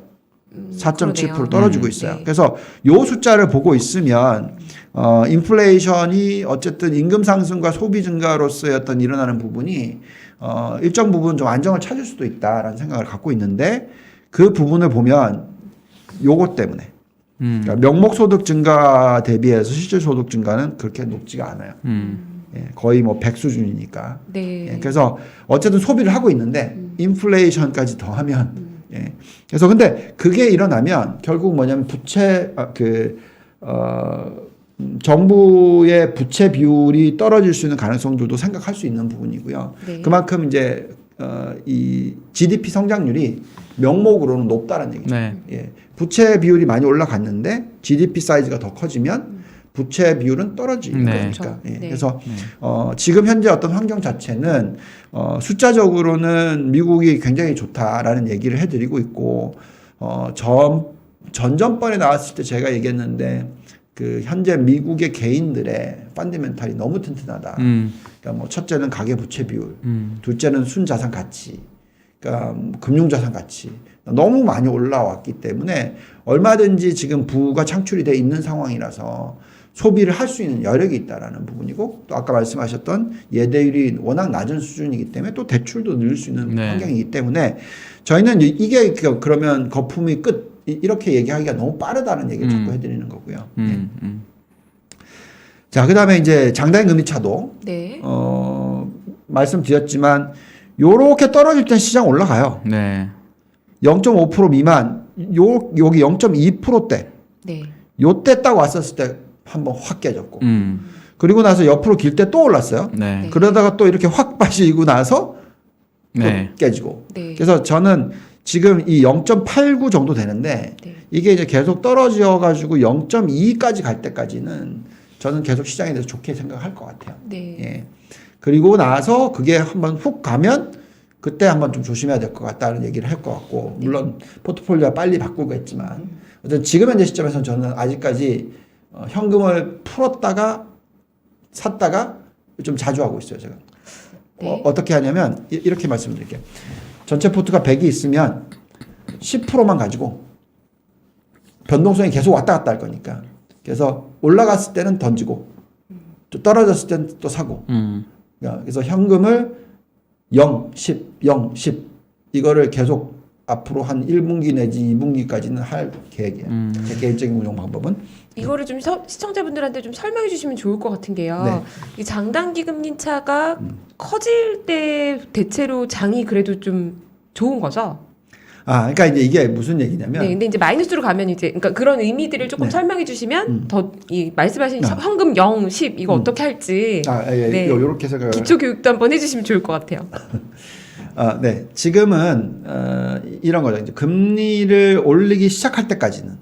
4.7% 그러네요. 떨어지고 있어요. 네. 그래서 요 숫자를 보고 있으면 인플레이션이 어쨌든 임금 상승과 소비 증가로서의 어떤 일어나는 부분이 일정 부분 좀 안정을 찾을 수도 있다라는 생각을 갖고 있는데, 그 부분을 보면 요것 때문에 그러니까 명목 소득 증가 대비해서 실질 소득 증가는 그렇게 높지가 않아요. 예, 거의 뭐 100 수준이니까. 네. 예, 그래서 어쨌든 소비를 하고 있는데 인플레이션까지 더하면 예. 그래서 근데 그게 일어나면 결국 뭐냐면 정부의 부채 비율이 떨어질 수 있는 가능성들도 생각할 수 있는 부분이고요. 네. 그만큼 이제 이 GDP 성장률이 명목으로는 높다는 얘기죠. 네. 예. 부채 비율이 많이 올라갔는데 GDP 사이즈가 더 커지면 부채 비율은 떨어지는 네. 거니까. 그렇죠. 예. 네. 그래서 지금 현재 어떤 환경 자체는 숫자적으로는 미국이 굉장히 좋다라는 얘기를 해드리고 있고, 전전번에 나왔을 때 제가 얘기했는데 그 현재 미국의 개인들의 펀더멘탈이 너무 튼튼하다. 그러니까 뭐 첫째는 가계 부채 비율, 둘째는 순자산 가치, 그러니까 금융자산 가치 너무 많이 올라왔기 때문에 얼마든지 지금 부가 창출이 돼 있는 상황이라서 소비를 할 수 있는 여력이 있다라는 부분이고, 또 아까 말씀하셨던 예대율이 워낙 낮은 수준이기 때문에 또 대출도 늘릴 수 있는 네. 환경이기 때문에 저희는 이게 그러면 거품이 끝 이렇게 얘기하기가 너무 빠르다는 얘기를 자꾸 해드리는 거고요. 예. 자, 그다음에 이제 장단기 금리 차도 네. 말씀드렸지만 요렇게 떨어질 땐 시장 올라가요. 네. 0.5% 미만 여기 0.2%대 네. 요때 딱 왔었을 때 한번 확 깨졌고, 음. 그리고 나서 옆으로 길 때 또 올랐어요. 네. 그러다가 또 이렇게 확 빠지고 나서 또 네. 깨지고. 네. 그래서 저는 지금 이 0.89 정도 되는데 네. 이게 이제 계속 떨어져 가지고 0.2까지 갈 때까지는 저는 계속 시장에 대해서 좋게 생각할 것 같아요. 네. 예. 그리고 나서 그게 한번 훅 가면 그때 한번 좀 조심해야 될 것 같다는 얘기를 할 것 같고, 물론 포트폴리오가 빨리 바꾸겠지만 어쨌든 지금 현재 시점에서는 저는 아직까지 현금을 풀었다가 샀다가 좀 자주 하고 있어요, 제가. 네. 어떻게 하냐면 이렇게 말씀드릴게요. 전체 포트가 100이 있으면 10%만 가지고 변동성이 계속 왔다 갔다 할 거니까. 그래서 올라갔을 때는 던지고 또 떨어졌을 때는 또 사고. 그래서 현금을 0, 10, 0, 10 이거를 계속 앞으로 한 1분기 내지 2분기까지는 할 계획이에요. 제 개인적인 운용 방법은. 이거를 좀 시청자분들한테 좀 설명해 주시면 좋을 것 같은 게요. 네. 이 장단기 금리 차가 커질 때 대체로 장이 그래도 좀 좋은 거죠. 그러니까 이제 이게 무슨 얘기냐면 네, 근데 이제 마이너스로 가면 이제 그러니까 그런 의미들을 조금 네. 설명해 주시면 더 이 말씀하신 현금 0, 10 이거 어떻게 할지 네. 요렇게 생각을 기초 교육도 한번 해주시면 좋을 것 같아요. 네. 지금은 이런 거죠. 이제 금리를 올리기 시작할 때까지는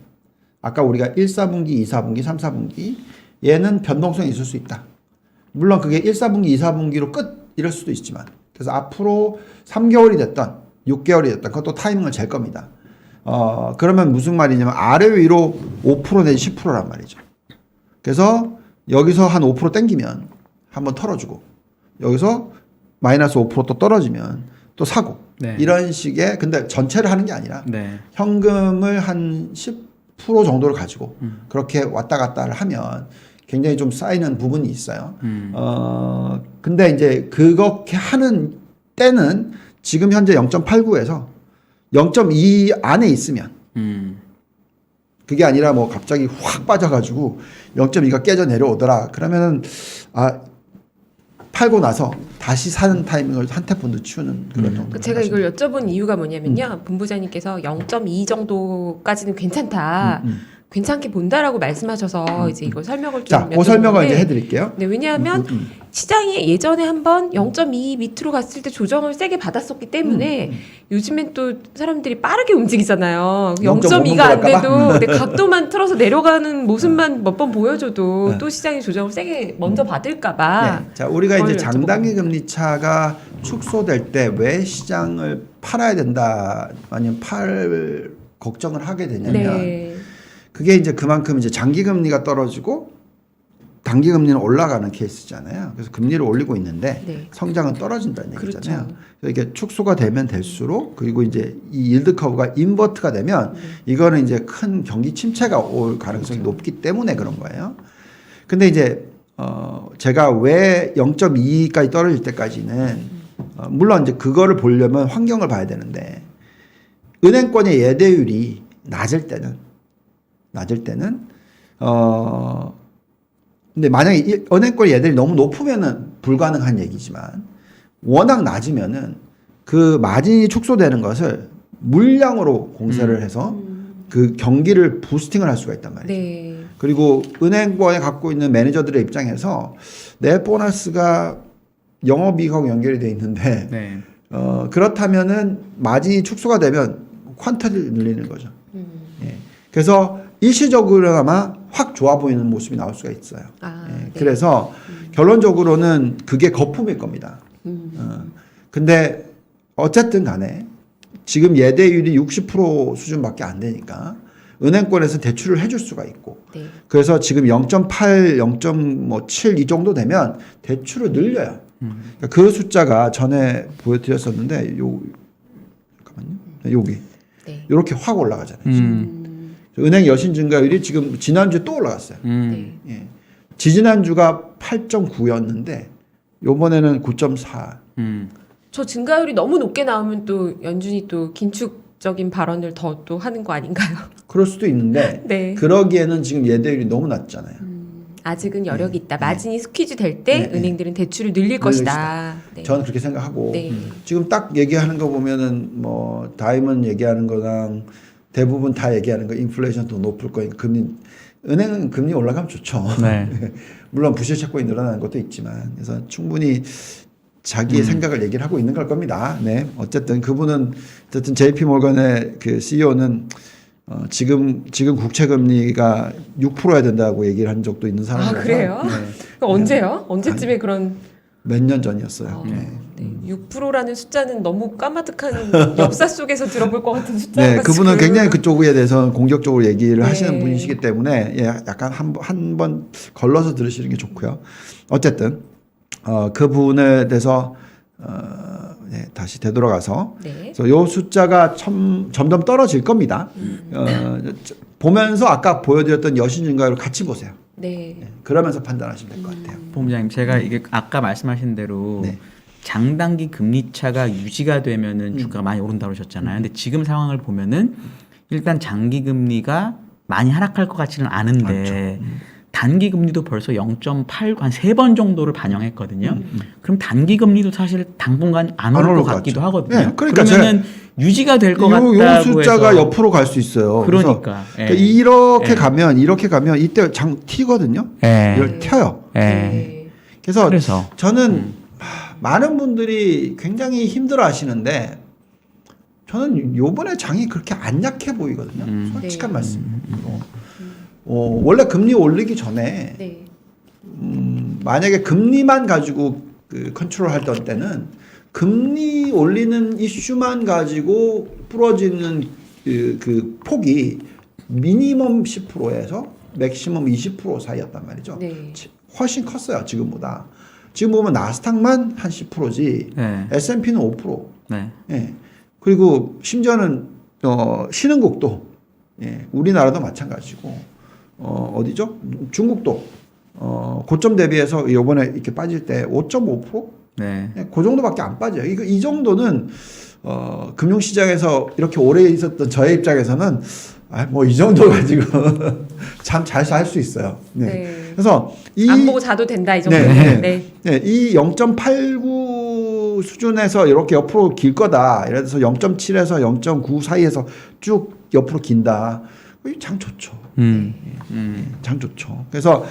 아까 우리가 1, 4분기, 2, 4분기, 3, 4분기 얘는 변동성이 있을 수 있다. 물론 그게 1, 4분기, 2, 4분기로 끝 이럴 수도 있지만 그래서 앞으로 3개월이 됐던 6개월이 됐던 그것도 타이밍을 잴 겁니다. 그러면 무슨 말이냐면 아래 위로 5% 내지 10%란 말이죠. 그래서 여기서 한 5% 땡기면 한번 털어주고 여기서 마이너스 5% 또 떨어지면 또 사고 네. 이런 식의 근데 전체를 하는 게 아니라 네. 현금을 한 10% 정도를 가지고 그렇게 왔다 갔다를 하면 굉장히 좀 쌓이는 부분이 있어요. 근데 이제 그렇게 하는 때는 지금 현재 0.89에서 0.2 안에 있으면 그게 아니라 뭐 갑자기 확 빠져가지고 0.2가 깨져 내려오더라. 그러면은 팔고 나서 다시 사는 타이밍을 한테폰도 치우는 그런 정도. 제가 이걸 여쭤본 이유가 뭐냐면요. 본부장님께서 0.2 정도까지는 괜찮다. 괜찮게 본다라고 말씀하셔서 이제 이걸 설명을 좀 자, 그 설명을 이제 해드릴게요. 네, 왜냐하면 시장이 예전에 한번 0.2 밑으로 갔을 때 조정을 세게 받았었기 때문에 요즘엔 또 사람들이 빠르게 움직이잖아요. 0.2가 안 돼도 네, 각도만 틀어서 내려가는 모습만 몇 번 보여줘도 또 시장이 조정을 세게 먼저 받을까봐. 네. 자, 우리가 이제 그걸 장단기 금리 차가 축소될 때 왜 시장을 팔아야 된다, 아니면 팔 걱정을 하게 되냐면 네. 그게 이제 그만큼 이제 장기 금리가 떨어지고 단기 금리는 올라가는 케이스잖아요. 그래서 금리를 올리고 있는데 네. 성장은 떨어진다는 얘기잖아요. 그렇죠. 그래서 이게 축소가 되면 될수록 그리고 이제 이 일드 커브가 인버트가 되면 이거는 이제 큰 경기 침체가 올 가능성이 높기 때문에 그런 거예요. 근데 이제 제가 왜 0.2까지 떨어질 때까지는 물론 이제 그거를 보려면 환경을 봐야 되는데 은행권의 예대율이 낮을 때는 근데 만약에 이 은행권 예대율이 너무 높으면은 불가능한 얘기지만 워낙 낮으면은 그 마진이 축소되는 것을 물량으로 공세를 해서 그 경기를 부스팅을 할 수가 있단 말이죠. 네. 그리고 은행권에 갖고 있는 매니저들의 입장에서 내 보너스가 영업이익하고 연결이 돼 있는데 네. 그렇다면은 마진이 축소가 되면 퀀터를 늘리는 거죠. 예. 그래서 일시적으로나마 확 좋아 보이는 모습이 나올 수가 있어요. 예. 네. 그래서 결론적으로는 그게 거품일 겁니다. 근데 어쨌든 간에 지금 예대율이 60% 수준밖에 안 되니까 은행권에서 대출을 해줄 수가 있고 네. 그래서 지금 0.8, 0.7 이 정도 되면 대출을 늘려요. 그러니까 그 숫자가 전에 보여드렸었는데 잠깐만요. 여기 네. 이렇게 확 올라가잖아요. 지금. 은행 여신 증가율이 지금 지난주에 또 올라갔어요. 네. 예. 지지난주가 8.9였는데 요번에는 9.4. 저 증가율이 너무 높게 나오면 또 연준이 또 긴축적인 발언을 더 또 하는 거 아닌가요? 그럴 수도 있는데 네. 그러기에는 지금 예대율이 너무 낮잖아요. 아직은 여력이 있다. 마진이 스퀴즈 될 때 네. 은행들은 대출을 늘릴 것이다. 네. 저는 그렇게 생각하고 네. 지금 딱 얘기하는 거 보면은 뭐 다이먼 얘기하는 거랑 대부분 다 얘기하는 거 인플레이션 더 높을 거니까 은행은 금리 올라가면 좋죠. 네. 물론 부실 채권이 늘어나는 것도 있지만 그래서 충분히 자기의 생각을 얘기를 하고 있는 걸 겁니다. 네. 어쨌든 그분은 어쨌든 JP 몰건의 그 CEO는 지금 국채 금리가 6%여야 된다고 얘기를 한 적도 있는 사람이라서. 아, 그래요? 그럼 언제요? 언제쯤에 그런 몇 년 전이었어요. 네. 네. 6%라는 숫자는 너무 까마득한 역사 속에서 들어볼 것 같은 숫자가 네, 그분은 굉장히 그쪽에 대해서 공격적으로 얘기를 네. 하시는 분이시기 때문에 예, 약간 한 번 걸러서 들으시는 게 좋고요. 어쨌든 그 부분에 대해서 네, 다시 되돌아가서 네. 그래서 요 숫자가 점점 떨어질 겁니다. 보면서 아까 보여드렸던 여신 증가율을 같이 보세요. 네. 네, 그러면서 판단하시면 될 것 같아요. 본부장님 제가 이게 아까 말씀하신 대로 네. 장단기 금리 차가 유지가 되면은 주가가 많이 오른다고 그러셨잖아요. 근데 지금 상황을 보면은 일단 장기 금리가 많이 하락할 것 같지는 않은데 단기 금리도 벌써 0.8 한 3번 정도를 반영했거든요. 그럼 단기 금리도 사실 당분간 안 올 것 같기도 하거든요. 네, 그러니까 그러면은 유지가 될 것 같다고 요 숫자가 해서 옆으로 갈 수 있어요. 그러니까, 그래서 예. 이렇게 예. 가면 이때 장 튀거든요. 예. 이걸 튀어요. 예. 네. 그래서 저는 많은 분들이 굉장히 힘들어 하시는데 저는 요번에 장이 그렇게 안 약해 보이거든요. 솔직한 네. 말씀으로. 원래 금리 올리기 전에 네. 만약에 금리만 가지고 그 컨트롤 하던 때는 금리 올리는 이슈만 가지고 부러지는 그 폭이 미니멈 10%에서 맥시멈 20% 사이였단 말이죠. 네. 훨씬 컸어요, 지금보다. 지금 보면 나스닥만 한 10%지 네. S&P는 5%. 네. 예. 그리고 심지어는 신흥국도 예, 우리나라도 마찬가지고 어디죠? 중국도 고점 대비해서 이번에 이렇게 빠질 때 5.5%? 네. 예, 그 정도밖에 안 빠져요. 이 정도는 금융시장에서 이렇게 오래 있었던 저의 입장에서는 뭐 이 정도 가지고 참 잘 살 수 있어요. 네. 네. 그래서 안 보고 자도 된다 이 정도. 네. 네. 네, 이 0.89 수준에서 이렇게 옆으로 길 거다. 예를 들어서 0.7에서 0.9 사이에서 쭉 옆으로 긴다. 장 좋죠. 장 좋죠. 그래서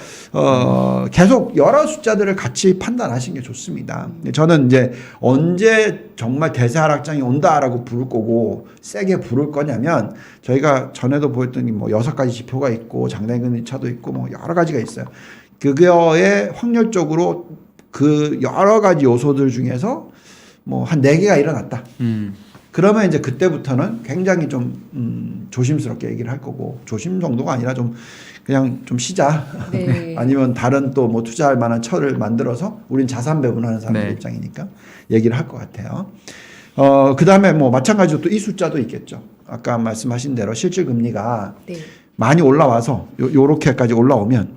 계속 여러 숫자들을 같이 판단하시는 게 좋습니다. 저는 이제 언제 정말 대세 하락장이 온다라고 부를 거고 세게 부를 거냐면 저희가 전에도 보였더니 뭐 6가지 지표가 있고 장단기 금리 차도 있고 뭐 여러 가지가 있어요. 그거에 확률적으로 그 여러 가지 요소들 중에서 뭐 한 4개가 일어났다. 그러면 이제 그때부터는 굉장히 좀 조심스럽게 얘기를 할 거고 조심 정도가 아니라 좀 그냥 좀 쉬자. 네. 아니면 다른 또 뭐 투자할 만한 철을 만들어서 우린 자산 배분하는 사람들 네. 입장이니까 얘기를 할 것 같아요. 그다음에 뭐 마찬가지로 또 이 숫자도 있겠죠. 아까 말씀하신 대로 실질 금리가 네. 많이 올라와서 요렇게까지 올라오면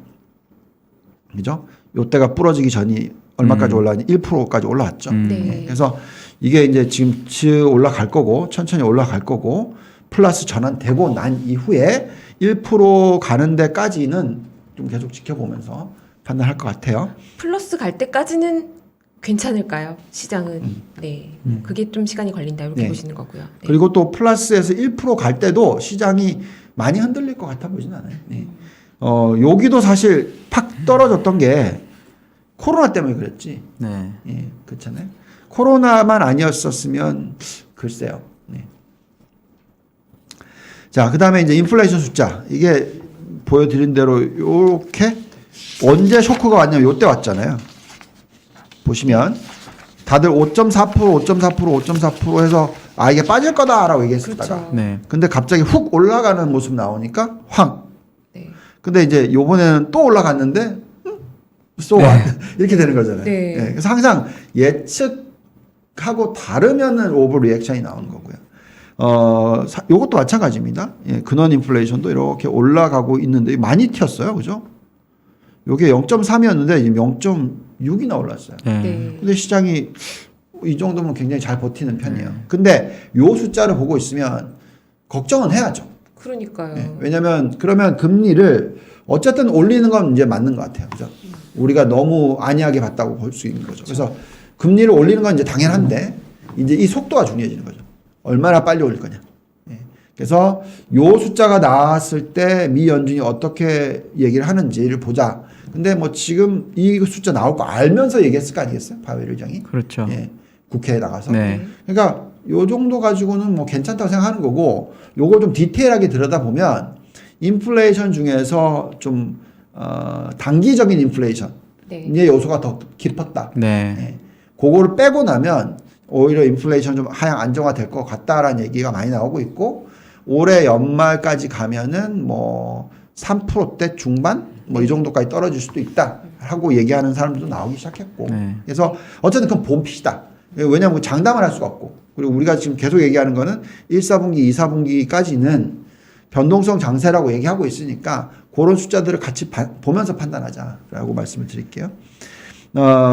그죠? 요때가 부러지기 전이 얼마까지 올라왔니? 1%까지 올라왔죠. 네. 그래서 이게 이제 지금 올라갈 거고 천천히 올라갈 거고 플러스 전환되고 난 이후에 1% 가는 데까지는 좀 계속 지켜보면서 판단할 것 같아요. 플러스 갈 때까지는 괜찮을까요? 시장은. 네. 그게 좀 시간이 걸린다 이렇게 네. 보시는 거고요. 네. 그리고 또 플러스에서 1% 갈 때도 시장이 많이 흔들릴 것 같아 보진 않아요. 네. 여기도 사실 팍 떨어졌던 게 코로나 때문에 그랬지. 네. 예, 그렇잖아요. 코로나만 아니었었으면 글쎄요. 네. 자, 그다음에 이제 인플레이션 숫자. 이게 보여드린 대로 이렇게 언제 쇼크가 왔냐면 요때 왔잖아요. 보시면 다들 5.4%, 5.4%, 5.4% 해서 이게 빠질 거다라고 얘기했었다가 그렇죠. 네. 근데 갑자기 훅 올라가는 모습 나오니까 황. 네. 근데 이제 요번에는 또 올라갔는데 so what? 이렇게 되는 거잖아요. 네. 예, 그래서 항상 예측하고 다르면은 오버 리액션이 나오는 거고요. 요것도 마찬가지입니다. 예, 근원 인플레이션도 이렇게 올라가고 있는데 많이 튀었어요. 그죠? 요게 0.3이었는데 지금 0.6이나 올랐어요. 네. 근데 시장이 이 정도면 굉장히 잘 버티는 편이에요. 근데 요 숫자를 보고 있으면 걱정은 해야죠. 그러니까요. 네. 왜냐면 그러면 금리를 어쨌든 올리는 건 이제 맞는 것 같아요. 그죠? 우리가 너무 안이하게 봤다고 볼 수 있는 거죠. 그래서 금리를 올리는 건 이제 당연한데 이제 이 속도가 중요해지는 거죠. 얼마나 빨리 올릴 거냐. 예. 그래서 요 숫자가 나왔을 때 미 연준이 어떻게 얘기를 하는지를 보자. 근데 뭐 지금 이 숫자 나올 거 알면서 얘기했을 거 아니겠어요? 파웰 의장이. 그렇죠. 예. 국회에 나가서. 네. 그러니까 요 정도 가지고는 뭐 괜찮다고 생각하는 거고 요걸 좀 디테일하게 들여다보면 인플레이션 중에서 좀 단기적인 인플레이션 네. 의 요소가 더 깊었다. 네. 예. 그거를 빼고 나면 오히려 인플레이션 좀 하향 안정화될 것 같다라는 얘기가 많이 나오고 있고 올해 연말까지 가면은 뭐 3%대 중반 뭐 이 정도까지 떨어질 수도 있다 하고 얘기하는 사람들도 나오기 시작했고 네. 그래서 어쨌든 그건 봄핏이다. 왜냐하면 장담을 할 수가 없고 그리고 우리가 지금 계속 얘기하는 거는 1, 4분기, 2, 4분기까지는 변동성 장세라고 얘기하고 있으니까 그런 숫자들을 같이 보면서 판단하자라고 말씀을 드릴게요.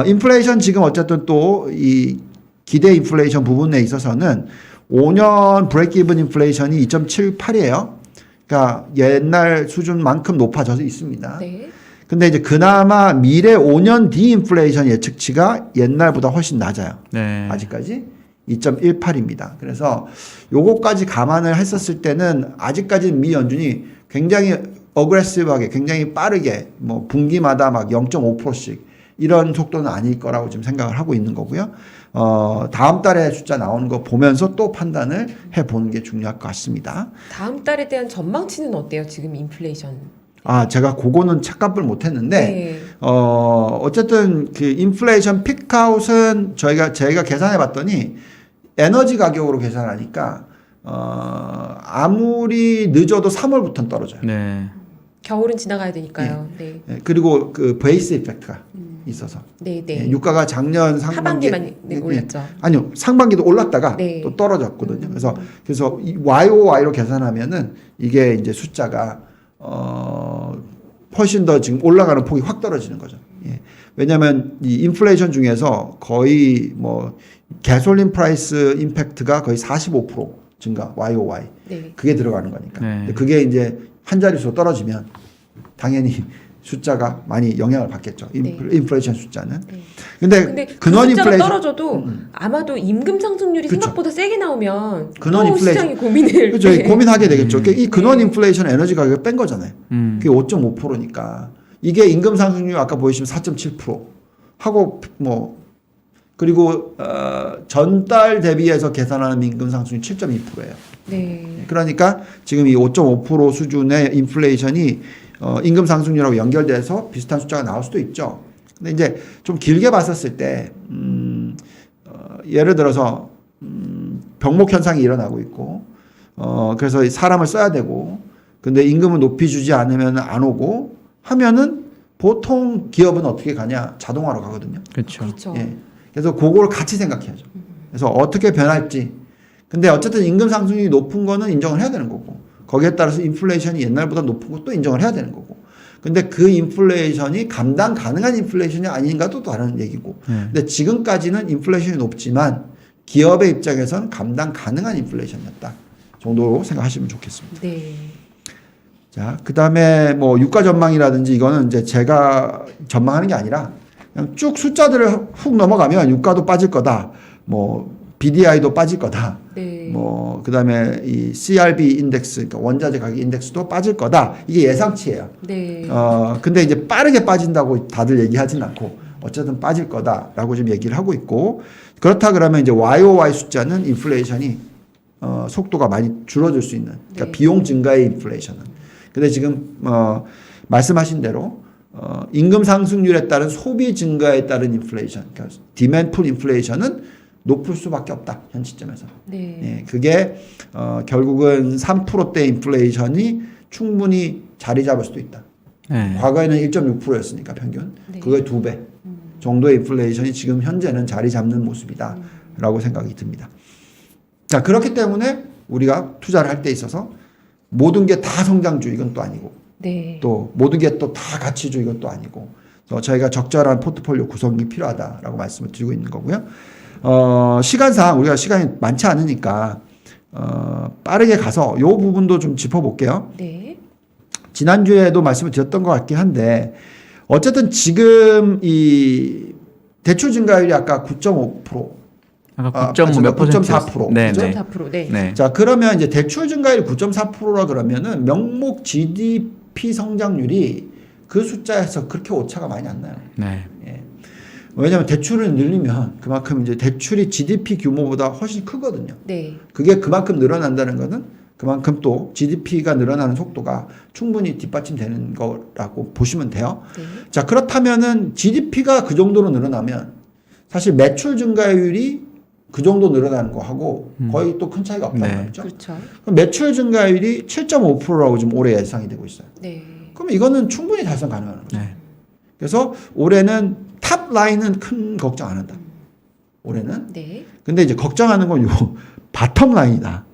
인플레이션 지금 어쨌든 또 이 기대 인플레이션 부분에 있어서는 5년 브레이크 이븐 인플레이션이 2.78이에요. 그러니까 옛날 수준만큼 높아져서 있습니다. 네. 근데 이제 그나마 미래 5년 뒤 인플레이션 예측치가 옛날보다 훨씬 낮아요. 네. 아직까지 2.18입니다. 그래서 요거까지 감안을 했었을 때는 아직까지는 미 연준이 굉장히 어그레시브하게 굉장히 빠르게 뭐 분기마다 막 0.5%씩 이런 속도는 아닐 거라고 지금 생각을 하고 있는 거고요. 다음 달에 숫자 나오는 거 보면서 또 판단을 해보는 게 중요할 것 같습니다. 다음 달에 대한 전망치는 어때요? 지금 인플레이션. 제가 그거는 착각을 못 했는데, 네. 어쨌든 그 인플레이션 픽아웃은 제가 계산해 봤더니 에너지 가격으로 계산하니까, 아무리 늦어도 3월부터는 떨어져요. 네. 겨울은 지나가야 되니까요. 네. 예, 그리고 그 베이스 이펙트가 있어서. 네, 네. 예, 유가가 작년 상반기에 하반기만 올랐죠. 아니요, 상반기도 올랐다가 네. 또 떨어졌거든요. 그래서 이 YOY로 계산하면은 이게 이제 숫자가 훨씬 더 지금 올라가는 폭이 확 떨어지는 거죠. 예. 왜냐하면 이 인플레이션 중에서 거의 뭐 가솔린 프라이스 임팩트가 거의 45% 증가 YOY 네. 그게 들어가는 거니까. 네. 그게 이제 한 자릿수 떨어지면 당연히 숫자가 많이 영향을 받겠죠. 네. 인플레이션 숫자는. 네. 근데 그 근원 숫자가 인플레이션 떨어져도 아마도 임금 상승률이 그쵸. 생각보다 세게 나오면 근원 또 인플레이션. 시장이 고민을 그렇죠. 네. 고민하게 되겠죠. 그러니까 이 근원 인플레이션 에너지 가격을 뺀 거잖아요. 그게 5.5%니까 이게 임금 상승률 아까 보이시면 4.7% 하고 뭐 그리고 전달 대비해서 계산하는 임금 상승률 7.2%예요. 네. 그러니까 지금 이 5.5% 수준의 인플레이션이 임금 상승률하고 연결돼서 비슷한 숫자가 나올 수도 있죠. 근데 이제 좀 길게 봤었을 때 예를 들어서 병목 현상이 일어나고 있고 그래서 사람을 써야 되고 근데 임금을 높이 주지 않으면 안 오고 하면은 보통 기업은 어떻게 가냐 자동화로 가거든요. 그렇죠. 그렇죠. 예. 그래서 그걸 같이 생각해야죠. 그래서 어떻게 변할지. 근데 어쨌든 임금 상승률이 높은 거는 인정을 해야 되는 거고 거기에 따라서 인플레이션이 옛날보다 높은 것도 인정을 해야 되는 거고. 근데 그 인플레이션이 감당 가능한 인플레이션이 아닌가도 또 다른 얘기고. 근데 지금까지는 인플레이션이 높지만 기업의 입장에선 감당 가능한 인플레이션이었다 정도로 생각하시면 좋겠습니다. 네. 자, 그 다음에 뭐 유가 전망이라든지 이거는 이제 제가 전망하는 게 아니라 그냥 쭉 숫자들을 훅 넘어가면 유가도 빠질 거다. 뭐 BDI도 빠질 거다. 네. 뭐 그다음에 이 CRB 인덱스, 그러니까 원자재 가격 인덱스도 빠질 거다. 이게 예상치예요. 네. 근데 이제 빠르게 빠진다고 다들 얘기하진 않고 어쨌든 빠질 거다라고 지금 얘기를 하고 있고 그렇다 그러면 이제 YOY 숫자는 인플레이션이 속도가 많이 줄어들 수 있는 그러니까 네. 비용 증가의 인플레이션은. 근데 지금 말씀하신 대로 임금 상승률에 따른 소비 증가에 따른 인플레이션, 그러니까 디맨드 풀 인플레이션은 높을 수밖에 없다 현 시점에서. 네. 예, 그게 결국은 3%대 인플레이션이 충분히 자리 잡을 수도 있다. 네. 과거에는 1.6%였으니까 평균 네. 그거의 2배 정도의 인플레이션이 지금 현재는 자리 잡는 모습이다라고 생각이 듭니다. 자, 그렇기 때문에 우리가 투자를 할 때 있어서 모든 게 다 성장주 이건 또 아니고 네. 또 모든 게 또 다 가치주 이건 또 아니고 그래서 저희가 적절한 포트폴리오 구성이 필요하다라고 말씀을 드리고 있는 거고요. 시간상 우리가 시간이 많지 않으니까 빠르게 가서 이 부분도 좀 짚어볼게요. 네. 지난주에도 말씀을 드렸던 것 같긴 한데 어쨌든 지금 이 대출 증가율이 아까 9.5%. 아까 9.5 몇 퍼센트? 9.4%. 네, 그죠? 네. 4%. 네. 네. 자, 그러면 이제 대출 증가율이 9.4%라 그러면은 명목 GDP 성장률이 그 숫자에서 그렇게 오차가 많이 안 나요. 네. 예. 왜냐하면 대출을 늘리면 그만큼 이제 대출이 GDP 규모보다 훨씬 크거든요. 네. 그게 그만큼 늘어난다는 것은 그만큼 또 GDP가 늘어나는 속도가 충분히 뒷받침되는 거라고 보시면 돼요. 네. 자, 그렇다면은 GDP가 그 정도로 늘어나면 사실 매출 증가율이 그 정도 늘어나는 거하고 거의 또 큰 차이가 없다는 네. 거죠. 그렇죠. 그럼 매출 증가율이 7.5%라고 지금 올해 예상이 되고 있어요. 네. 그럼 이거는 충분히 달성 가능한 거죠. 네. 그래서 올해는 탑 라인은 큰 걱정 안 한다. 올해는. 네. 근데 이제 걱정하는 건 요 바텀 라인이다.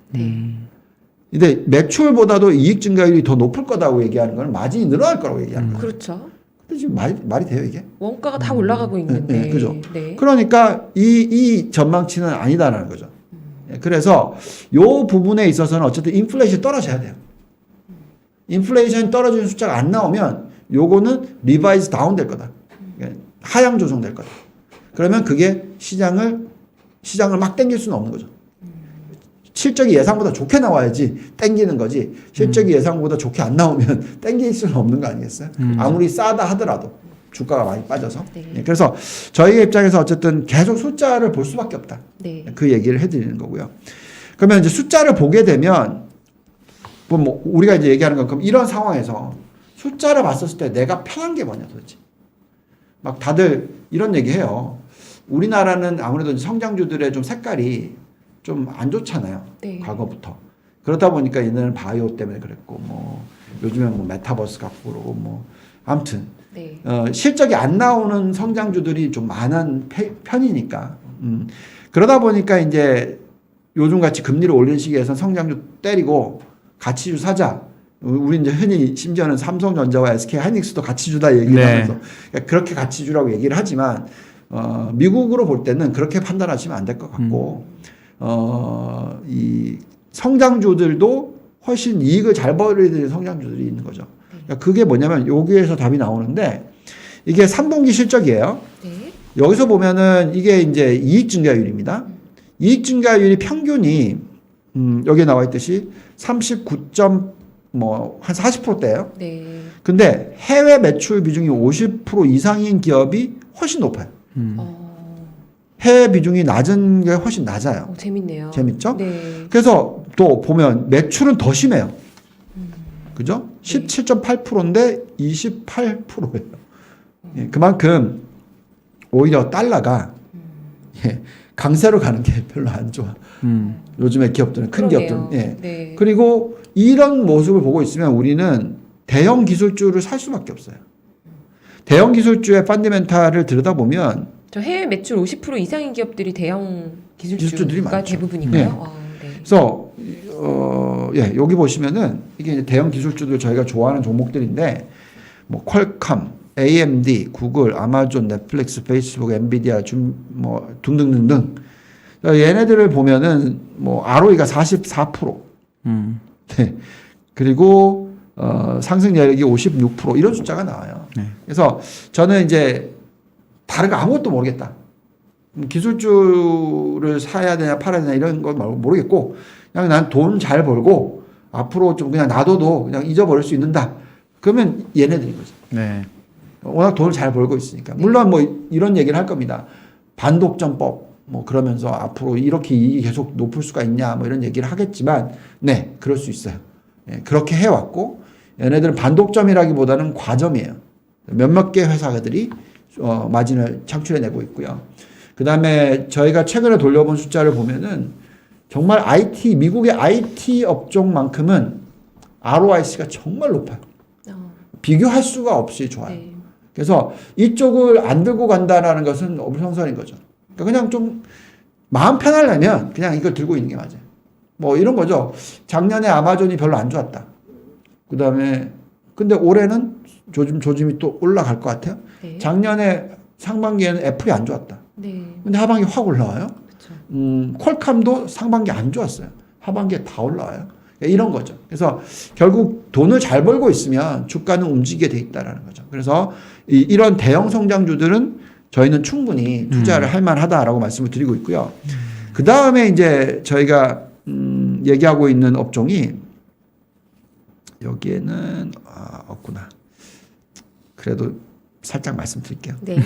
근데 매출보다도 이익 증가율이 더 높을 거다고 얘기하는 건 마진이 늘어날 거라고 얘기하는 거예요. 그렇죠. 근데 지금 말이 돼요 이게? 원가가 다 올라가고 있는데. 네, 그죠. 네. 그러니까 이 전망치는 아니다라는 거죠. 그래서 요 부분에 있어서는 어쨌든 인플레이션이 떨어져야 돼요. 인플레이션이 떨어지는 숫자가 안 나오면 요거는 리바이즈 다운 될 거다. 하향 조정될 거다. 그러면 그게 시장을 막 땡길 수는 없는 거죠. 실적이 예상보다 좋게 나와야지 땡기는 거지. 실적이 예상보다 좋게 안 나오면 땡길 수는 없는 거 아니겠어요? 아무리 싸다 하더라도 주가가 많이 빠져서. 네. 그래서 저희 입장에서 어쨌든 계속 숫자를 볼 수밖에 없다. 네. 그 얘기를 해드리는 거고요. 그러면 이제 숫자를 보게 되면 뭐 우리가 이제 얘기하는 건 그럼 이런 상황에서 숫자를 봤었을 때 내가 편한 게 뭐냐 도대체. 막 다들 이런 얘기해요. 우리나라는 아무래도 성장주들의 좀 색깔이 좀 안 좋잖아요. 네. 과거부터. 그러다 보니까 얘네는 바이오 때문에 그랬고 뭐 요즘엔 뭐 메타버스 갖고 그러고 뭐 아무튼 네. 실적이 안 나오는 성장주들이 좀 많은 편이니까. 그러다 보니까 이제 요즘 같이 금리를 올리는 시기에서 성장주 때리고 가치주 사자. 우리 이제 흔히 심지어는 삼성전자와 SK 하이닉스도 가치주다 얘기를 네. 하면서 그렇게 가치주라고 얘기를 하지만 미국으로 볼 때는 그렇게 판단하시면 안 될 것 같고 이 성장주들도 훨씬 이익을 잘 벌어야 되는 성장주들이 있는 거죠. 그러니까 그게 뭐냐면 여기에서 답이 나오는데 이게 3분기 실적이에요. 네. 여기서 보면은 이게 이제 이익 증가율입니다. 이익 증가율이 평균이 여기에 나와 있듯이 39점 뭐 한 40%대예요. 네. 근데 해외 매출 비중이 50% 이상인 기업이 훨씬 높아요. 해외 비중이 낮은 게 훨씬 낮아요. 재밌네요. 재밌죠? 네. 그래서 또 보면 매출은 더 심해요. 그죠? 17.8%인데 28%예요. 예, 그만큼 오히려 달러가 예, 강세로 가는 게 별로 안 좋아. 요즘에 기업들은 큰 그러네요. 기업들은. 예. 네. 그리고 이런 모습을 보고 있으면 우리는 대형 기술주를 살 수밖에 없어요. 대형 기술주의 펀더멘탈을 들여다보면 저 해외 매출 50% 이상인 기업들이 대형 기술주들이 기술주가 많죠. 대부분인가요? 네. 네. 그래서 예, 여기 보시면은 이게 이제 대형 기술주들 저희가 좋아하는 종목들인데 뭐 퀄컴, AMD, 구글, 아마존, 넷플릭스, 페이스북, 엔비디아 뭐 등등등등. 얘네들을 보면은 뭐 ROE가 44%. 네. 그리고 상승률이 56% 이런 숫자가 나와요. 네. 그래서 저는 이제 다른 거 아무것도 모르겠다. 기술주를 사야 되냐 팔아야 되냐 이런 건 모르겠고 그냥 난 돈 잘 벌고 앞으로 좀 그냥 놔둬도 그냥 잊어버릴 수 있는다. 그러면 얘네들인 거죠. 네. 워낙 돈을 잘 벌고 있으니까. 물론 뭐 이런 얘기를 할 겁니다. 반독점법 뭐 그러면서 앞으로 이렇게 이익이 계속 높을 수가 있냐 뭐 이런 얘기를 하겠지만 네 그럴 수 있어요. 예, 그렇게 해왔고 얘네들은 반독점이라기보다는 과점이에요. 몇몇 개 회사들이 마진을 창출해내고 있고요. 그 다음에 저희가 최근에 돌려본 숫자를 보면은 정말 미국의 IT 업종만큼은 ROIC가 정말 높아요. 비교할 수가 없이 좋아요. 네. 그래서 이쪽을 안 들고 간다라는 것은 어불성설인 거죠. 그러니까 그냥 좀 마음 편하려면 그냥 이걸 들고 있는 게 맞아요. 뭐 이런 거죠. 작년에 아마존이 별로 안 좋았다. 그 다음에 근데 올해는 조짐이 또 올라갈 것 같아요. 네. 작년에 상반기에는 애플이 안 좋았다. 네. 근데 하반기 확 올라와요. 그렇죠. 퀄컴도 상반기 안 좋았어요. 하반기에 다 올라와요. 이런 거죠. 그래서 결국 돈을 잘 벌고 있으면 주가는 움직이게 돼 있다라는 거죠. 그래서 이런 대형 성장주들은 저희는 충분히 투자를 할 만하다라고 말씀을 드리고 있고요. 그 다음에 이제 저희가 얘기하고 있는 업종이 여기에는 없구나. 그래도 살짝 말씀드릴게요. 네.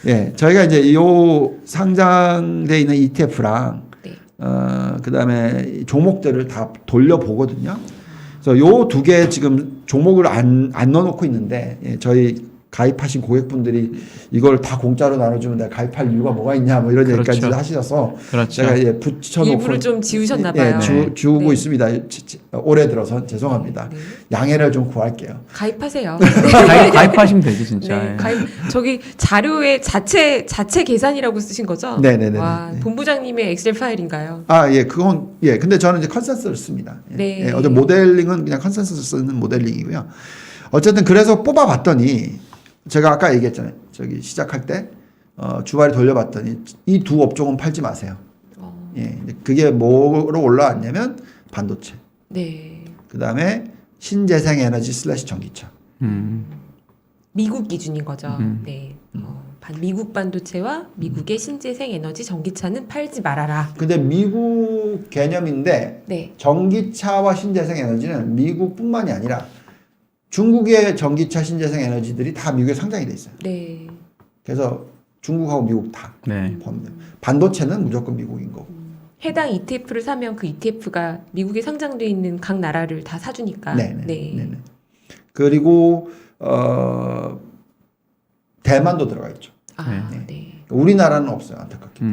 예, 저희가 이제 요 상장돼 있는 ETF랑 네. 그 다음에 종목들을 다 돌려보거든요. 그래서 요 두 개 지금 종목을 안 넣어놓고 있는데, 예, 저희 가입하신 고객분들이 이걸 다 공짜로 나눠주면 내가 가입할 이유가 뭐가 있냐, 뭐 이런 그렇죠. 얘기까지 하시셔서 그렇죠. 제가 예, 붙여놓고 일부를 좀 지우셨나봐요. 예, 주고 네. 있습니다. 올해 들어서 죄송합니다. 네. 양해를 좀 구할게요. 가입하세요. 가입하시면 되지 진짜. 네, 저기 자료에 자체 계산이라고 쓰신 거죠? 네네네. 와, 네. 본부장님의 엑셀 파일인가요? 예, 그건, 근데 저는 이제 컨센서스를 씁니다. 예. 네. 예, 어제 모델링은 그냥 컨센서스 쓰는 모델링이고요. 어쨌든 그래서 뽑아봤더니 제가 아까 얘기했잖아요. 저기 시작할 때 주발이 돌려봤더니 이 두 업종은 팔지 마세요. 예, 그게 뭐로 올라왔냐면 반도체. 네. 그 다음에 신재생 에너지 / 전기차. 미국 기준인 거죠. 네. 미국 반도체와 미국의 신재생 에너지 전기차는 팔지 말아라. 근데 미국 개념인데 네. 전기차와 신재생 에너지는 미국뿐만이 아니라 중국의 전기차 신재생 에너지들이 다 미국에 상장이 돼 있어요. 네. 그래서 중국하고 미국 다 네. 포함돼요. 반도체는 무조건 미국인 거고. 해당 ETF를 사면 그 ETF가 미국에 상장돼 있는 각 나라를 다 사주니까. 네네. 네. 네네. 그리고 대만도 들어가 있죠. 아, 네. 네. 우리나라는 없어요, 안타깝게.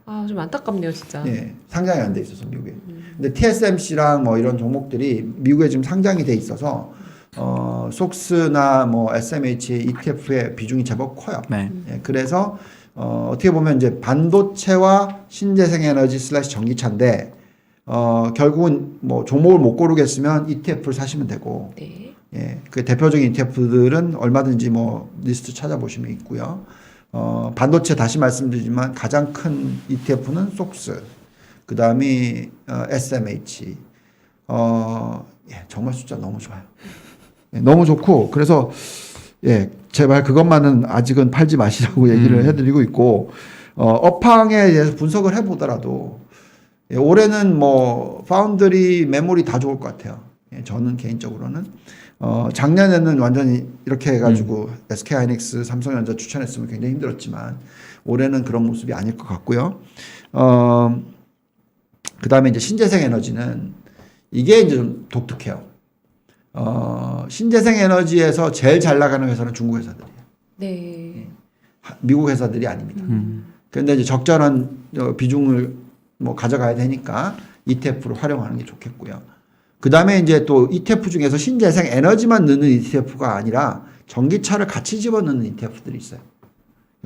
아, 좀 안타깝네요, 진짜. 예, 상장이 안 돼 있어서 미국에. 근데 TSMC랑 뭐 이런 종목들이 미국에 지금 상장이 돼 있어서 속스나 뭐 SMH ETF의 비중이 제법 커요. 네. 예, 그래서 어떻게 보면 이제 반도체와 신재생 에너지 / 전기차인데 결국은 뭐 종목을 못 고르겠으면 ETF를 사시면 되고. 네. 예, 그 대표적인 ETF들은 얼마든지 뭐 리스트 찾아보시면 있고요. 반도체 다시 말씀드리지만 가장 큰 ETF는 속스, 그 다음이 SMH. 예, 정말 숫자 너무 좋아요. 예, 너무 좋고 그래서 예, 제발 그것만은 아직은 팔지 마시라고 얘기를 해드리고 있고 업황에 대해서 분석을 해보더라도 예, 올해는 뭐 파운드리, 메모리 다 좋을 것 같아요. 예, 저는 개인적으로는 작년에는 완전히 이렇게 해가지고 SK하이닉스, 삼성전자 추천했으면 굉장히 힘들었지만 올해는 그런 모습이 아닐 것 같고요. 그 다음에 이제 신재생 에너지는 이게 이제 좀 독특해요. 신재생 에너지에서 제일 잘 나가는 회사는 중국 회사들이에요. 네. 미국 회사들이 아닙니다. 그런데 이제 적절한 비중을 뭐 가져가야 되니까 ETF를 활용하는 게 좋겠고요. 그 다음에 이제 또 ETF 중에서 신재생 에너지만 넣는 ETF가 아니라 전기차를 같이 집어넣는 ETF들이 있어요.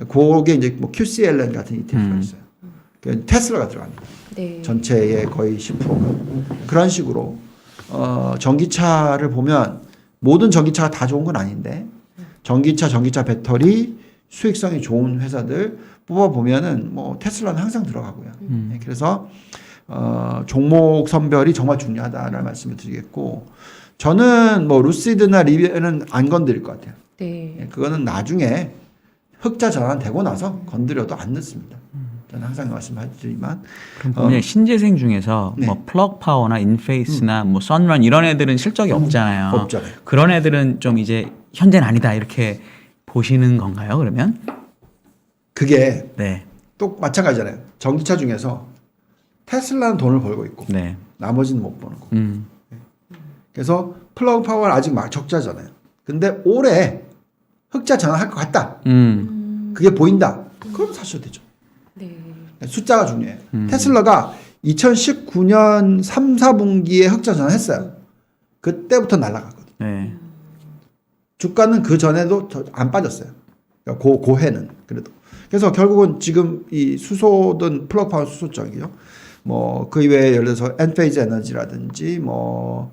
그게 이제 뭐 QCLN 같은 ETF가 있어요. 테슬라가 들어갑니다. 네. 전체의 거의 10%가. 그런 식으로 전기차를 보면 모든 전기차가 다 좋은 건 아닌데 전기차 배터리 수익성이 좋은 회사들 뽑아보면은 뭐 테슬라는 항상 들어가고요. 네, 그래서 종목 선별이 정말 중요하다라는 말씀을 드리겠고 저는 뭐 루시드나 리비에는 안 건드릴 것 같아요. 네. 예, 그거는 나중에 흑자 전환되고 나서 건드려도 안 늦습니다. 저는 항상 말씀드리지만 그럼 보면 신재생 중에서 네. 뭐 플럭 파워나 인페이스나 뭐 선런 이런 애들은 실적이 없잖아요. 없잖아요. 그런 애들은 좀 이제 현재는 아니다 이렇게 보시는 건가요? 그러면? 그게 네. 또 마찬가지잖아요. 전기차 중에서 테슬라는 돈을 벌고 있고 네. 나머지는 못 버는 거고. 그래서 플러그 파워는 아직 막 적자잖아요. 근데 올해 흑자 전환할 것 같다. 그게 보인다. 그럼 사셔도 되죠. 네. 숫자가 중요해요. 테슬라가 2019년 3, 4분기에 흑자 전환했어요. 그때부터 날아갔거든요. 네. 주가는 그 전에도 안 빠졌어요. 그러니까 고해는 그래도. 그래서 결국은 지금 이 수소든 플러그 파워 수소 쪽이요. 뭐 그 이외에 예를 들어서 엔페이즈 에너지라든지 뭐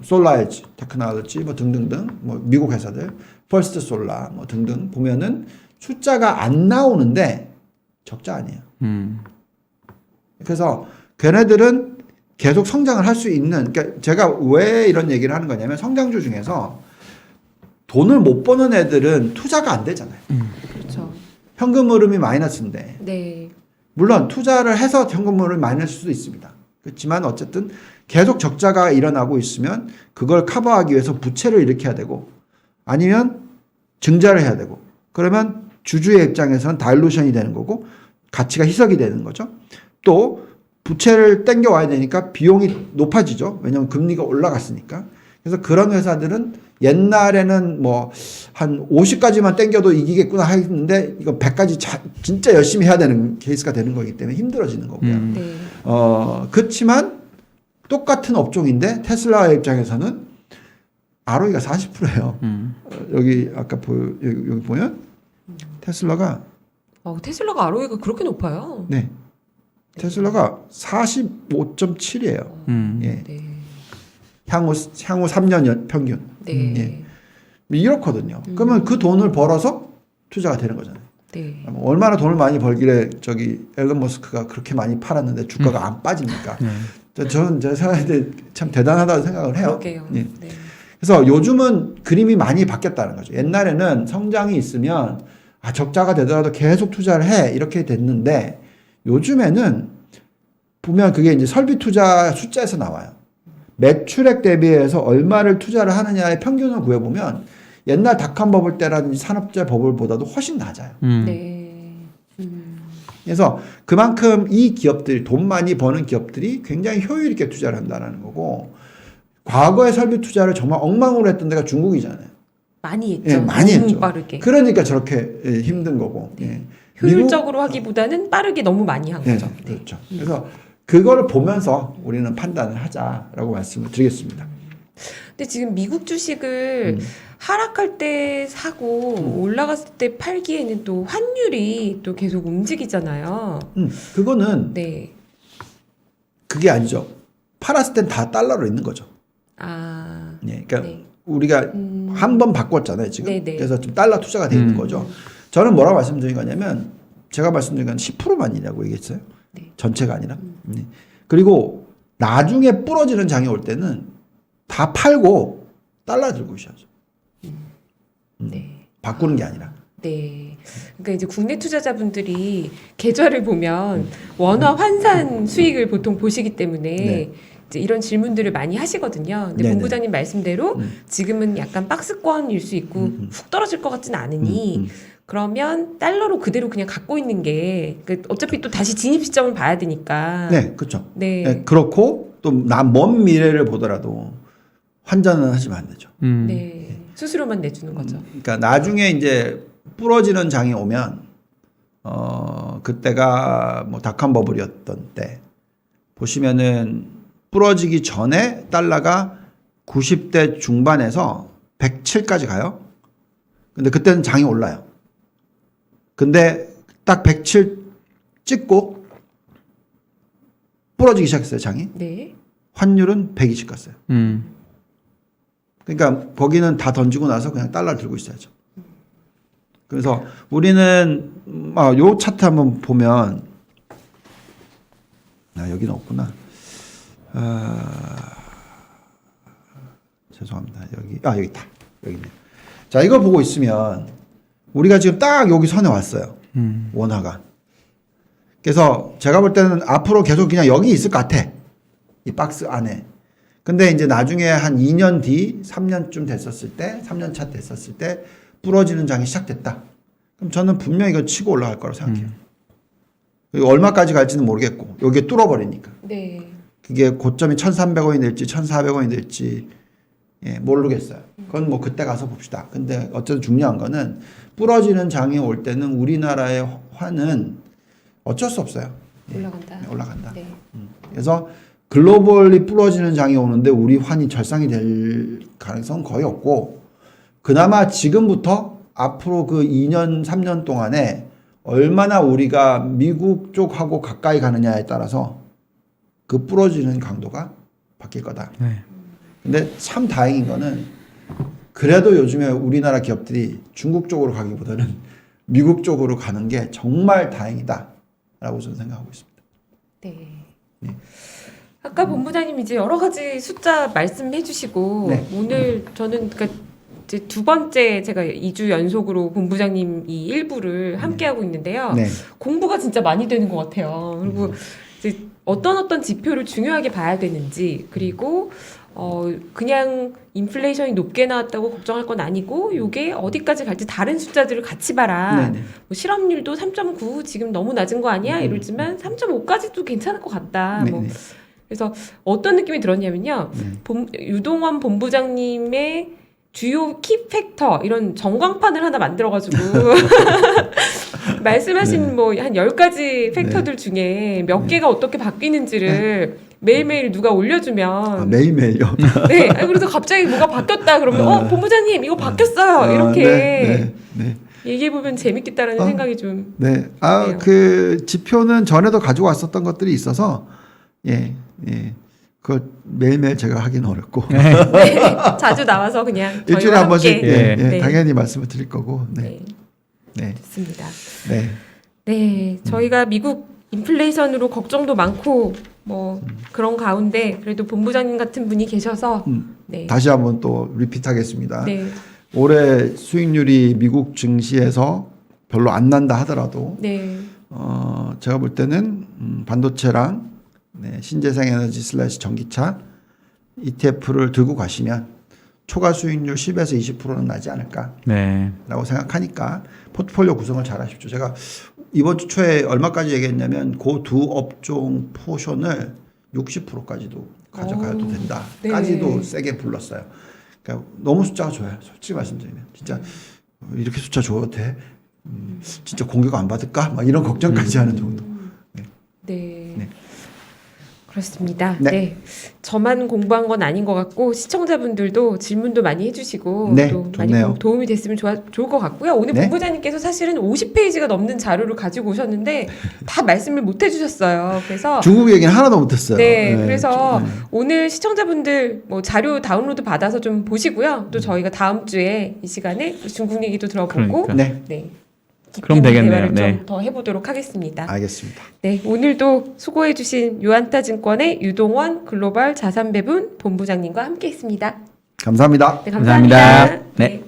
솔라에지 테크놀로지 뭐 등등등 뭐 미국 회사들 퍼스트 솔라 뭐 등등 보면은 숫자가 안 나오는데 적자 아니에요. 그래서 걔네들은 계속 성장을 할 수 있는 그러니까 제가 왜 이런 얘기를 하는 거냐면 성장주 중에서 돈을 못 버는 애들은 투자가 안 되잖아요. 그렇죠. 현금 흐름이 마이너스인데 네. 물론 투자를 해서 현금 흐름이 마이너스일 수도 있습니다. 그렇지만 어쨌든 계속 적자가 일어나고 있으면 그걸 커버하기 위해서 부채를 일으켜야 되고 아니면 증자를 해야 되고 그러면 주주의 입장에서는 다일루션이 되는 거고 가치가 희석이 되는 거죠. 또 부채를 땡겨와야 되니까 비용이 높아지죠. 왜냐하면 금리가 올라갔으니까. 그래서 그런 회사들은 옛날에는 뭐 한 50까지만 땡겨도 이기겠구나 했는데 이거 100까지 진짜 열심히 해야 되는 케이스가 되는 거기 때문에 힘들어지는 거고요. 네. 그렇지만 똑같은 업종인데 테슬라의 입장에서는 ROE가 40%예요. 여기 아까 여기 보면 테슬라가 테슬라가 ROE가 그렇게 높아요. 네. 테슬라가 45.7이에요. 예. 네. 향후 3년 평균. 네. 예. 이렇거든요. 그러면 그 돈을 벌어서 투자가 되는 거잖아요. 네. 얼마나 돈을 많이 벌길래 저기 앨런 머스크가 그렇게 많이 팔았는데 주가가 안 빠집니까? 저는 제 생각할 때 참 대단하다고 생각을 해요. 그러게요. 예. 네. 그래서 요즘은 그림이 많이 바뀌었다는 거죠. 옛날에는 성장이 있으면 적자가 되더라도 계속 투자를 해 이렇게 됐는데 요즘에는 보면 그게 이제 설비 투자 숫자에서 나와요. 매출액 대비해서 얼마를 투자를 하느냐의 평균을 구해보면 옛날 닷컴 버블 때라든지 산업재 버블보다도 훨씬 낮아요. 네. 그래서 그만큼 이 기업들이 돈 많이 버는 기업들이 굉장히 효율 있게 투자를 한다는 거고 과거에 설비 투자를 정말 엉망으로 했던 데가 중국이잖아요. 많이 했죠. 예, 많이 너무 했죠. 빠르게. 그러니까 저렇게 힘든 거고. 예. 효율적으로 하기보다는 빠르게 너무 많이 한 네, 거죠. 네. 그렇죠. 그래서 그거를 보면서 우리는 판단을 하자라고 말씀을 드리겠습니다. 근데 지금 미국 주식을 하락할 때 사고 올라갔을 때 팔기에는 또 환율이 또 계속 움직이잖아요. 그거는 네. 그게 아니죠. 팔았을 땐 다 달러로 있는 거죠. 아. 예, 그러니까 네. 우리가 한 번 바꿨잖아요, 지금. 네네. 그래서 좀 달러 투자가 돼 있는 거죠. 저는 뭐라고 말씀드린 거냐면 제가 말씀드린 건 10%만이라고 얘기했어요. 네. 전체가 아니라. 네. 그리고 나중에 부러지는 장이 올 때는 다 팔고 달러 들고 오셔야죠. 네. 바꾸는 게 아니라. 네. 그러니까 이제 국내 투자자분들이 계좌를 보면 원화 환산 수익을 보통 보시기 때문에 네. 이제 이런 질문들을 많이 하시거든요. 근데 네네. 본부장님 말씀대로 지금은 약간 박스권일 수 있고 훅 떨어질 것 같진 않으니 그러면 달러로 그대로 그냥 갖고 있는 게 어차피 또 다시 진입 시점을 봐야 되니까. 네, 그렇죠. 네. 네, 그렇고 또 먼 미래를 보더라도 환전은 하시면 안 되죠. 네. 수수료만 내주는 거죠. 그러니까 나중에 이제 부러지는 장이 오면 그때가 뭐 닷컴 버블이었던 때 보시면은 부러지기 전에 달러가 90대 중반에서 107까지 가요. 근데 그때는 장이 올라요. 근데 딱 107 찍고 부러지기 시작했어요, 장이. 네. 환율은 120 갔어요. 그러니까 거기는 다 던지고 나서 그냥 달러 들고 있어야죠. 그래서 우리는 요 차트 한번 보면 여기는 없구나. 죄송합니다. 여기 있다. 여기 있네요. 자, 이걸 보고 있으면 우리가 지금 딱 여기 선에 왔어요. 원화가. 그래서 제가 볼 때는 앞으로 계속 그냥 여기 있을 것 같아. 이 박스 안에. 근데 이제 나중에 한 2년 뒤, 3년쯤 됐었을 때, 3년 차 됐었을 때 부러지는 장이 시작됐다. 그럼 저는 분명히 이거 치고 올라갈 거라고 생각해요. 얼마까지 갈지는 모르겠고 여기에 뚫어버리니까. 네. 그게 고점이 1,300원이 될지 1,400원이 될지 모르겠어요. 그건 뭐 그때 가서 봅시다. 근데 어쨌든 중요한 거는 부러지는 장이 올 때는 우리나라의 환은 어쩔 수 없어요. 올라간다. 올라간다. 네. 그래서 글로벌리 부러지는 장이 오는데 우리 환이 절상이 될 가능성은 거의 없고 그나마 지금부터 앞으로 그 2년 3년 동안에 얼마나 우리가 미국 쪽하고 가까이 가느냐에 따라서 그 부러지는 강도가 바뀔 거다. 네. 근데 참 다행인 거는 그래도 요즘에 우리나라 기업들이 중국 쪽으로 가기보다는 미국 쪽으로 가는 게 정말 다행이다라고 저는 생각하고 있습니다. 네. 네. 아까 본부장님 이제 여러 가지 숫자 말씀해 주시고 네. 오늘 저는 그러니까 이제 두 번째 제가 2주 연속으로 본부장님 이 일부를 함께 하고 있는데요. 네. 공부가 진짜 많이 되는 것 같아요. 그리고 이제 어떤 지표를 중요하게 봐야 되는지 그리고 그냥 인플레이션이 높게 나왔다고 걱정할 건 아니고 이게 어디까지 갈지 다른 숫자들을 같이 봐라. 네네. 뭐 실업률도 3.9 지금 너무 낮은 거 아니야? 이러지만 3.5까지도 괜찮을 것 같다. 뭐 네네. 그래서 어떤 느낌이 들었냐면요. 유동원 본부장님의 주요 키 팩터 이런 전광판을 하나 만들어가지고 말씀하신 뭐 한 10가지 팩터들 중에 몇 개가 어떻게 바뀌는지를 매일매일 누가 올려주면 매일매일요. 네. 아니, 그래서 갑자기 뭐가 바뀌었다 그러면 본부장님 이거 바뀌었어요. 이렇게 네. 얘기해보면 재밌겠다라는 생각이 좀 네. 드네요. 그 지표는 전에도 가지고 왔었던 것들이 있어서 그걸 매일매일 제가 하기는 어렵고 네, 자주 나와서 그냥 일주일에 저희와 한 번씩 함께. 예, 예, 네. 당연히 말씀을 드릴 거고. 네. 네, 네. 좋습니다. 네. 네, 저희가 미국 인플레이션으로 걱정도 많고 뭐 그런 가운데 그래도 본부장님 같은 분이 계셔서 네, 다시 한번 또 리피트하겠습니다. 네, 올해 수익률이 미국 증시에서 별로 안 난다 하더라도 네, 제가 볼 때는 반도체랑 네, 신재생에너지 슬래시 전기차 ETF를 들고 가시면 초과 수익률 10에서 20%는 나지 않을까라고 네. 생각하니까 포트폴리오 구성을 잘 하십시오. 제가 이번 주 초에 얼마까지 얘기했냐면 그 두 업종 포션을 60%까지도 가져가도 된다. 네. 까지도 세게 불렀어요. 그러니까 너무 숫자가 좋아요. 솔직히 말씀드리면 진짜 이렇게 숫자 줘도 돼? 진짜 공격 안 받을까? 막 이런 걱정까지 하는 정도. 네. 네. 그렇습니다. 네. 네. 저만 공부한 건 아닌 것 같고 시청자분들도 질문도 많이 해주시고 네, 또 많이 좋네요. 도움이 됐으면 좋을 것 같고요. 오늘 네. 본부장님께서 사실은 50페이지가 넘는 자료를 가지고 오셨는데 다 말씀을 못 해주셨어요. 그래서 중국 얘기는 하나도 못했어요. 네, 그래서 오늘 시청자분들 뭐 자료 다운로드 받아서 좀 보시고요. 또 저희가 다음 주에 이 시간에 중국 얘기도 들어보고 그러니까. 네, 네. 깊이 그럼 있는 되겠네요. 대화를 네. 좀 더 해보도록 하겠습니다. 알겠습니다. 네, 오늘도 수고해주신 유안타증권의 유동원 글로벌 자산배분 본부장님과 함께했습니다. 감사합니다. 네, 감사합니다. 감사합니다. 네. 네.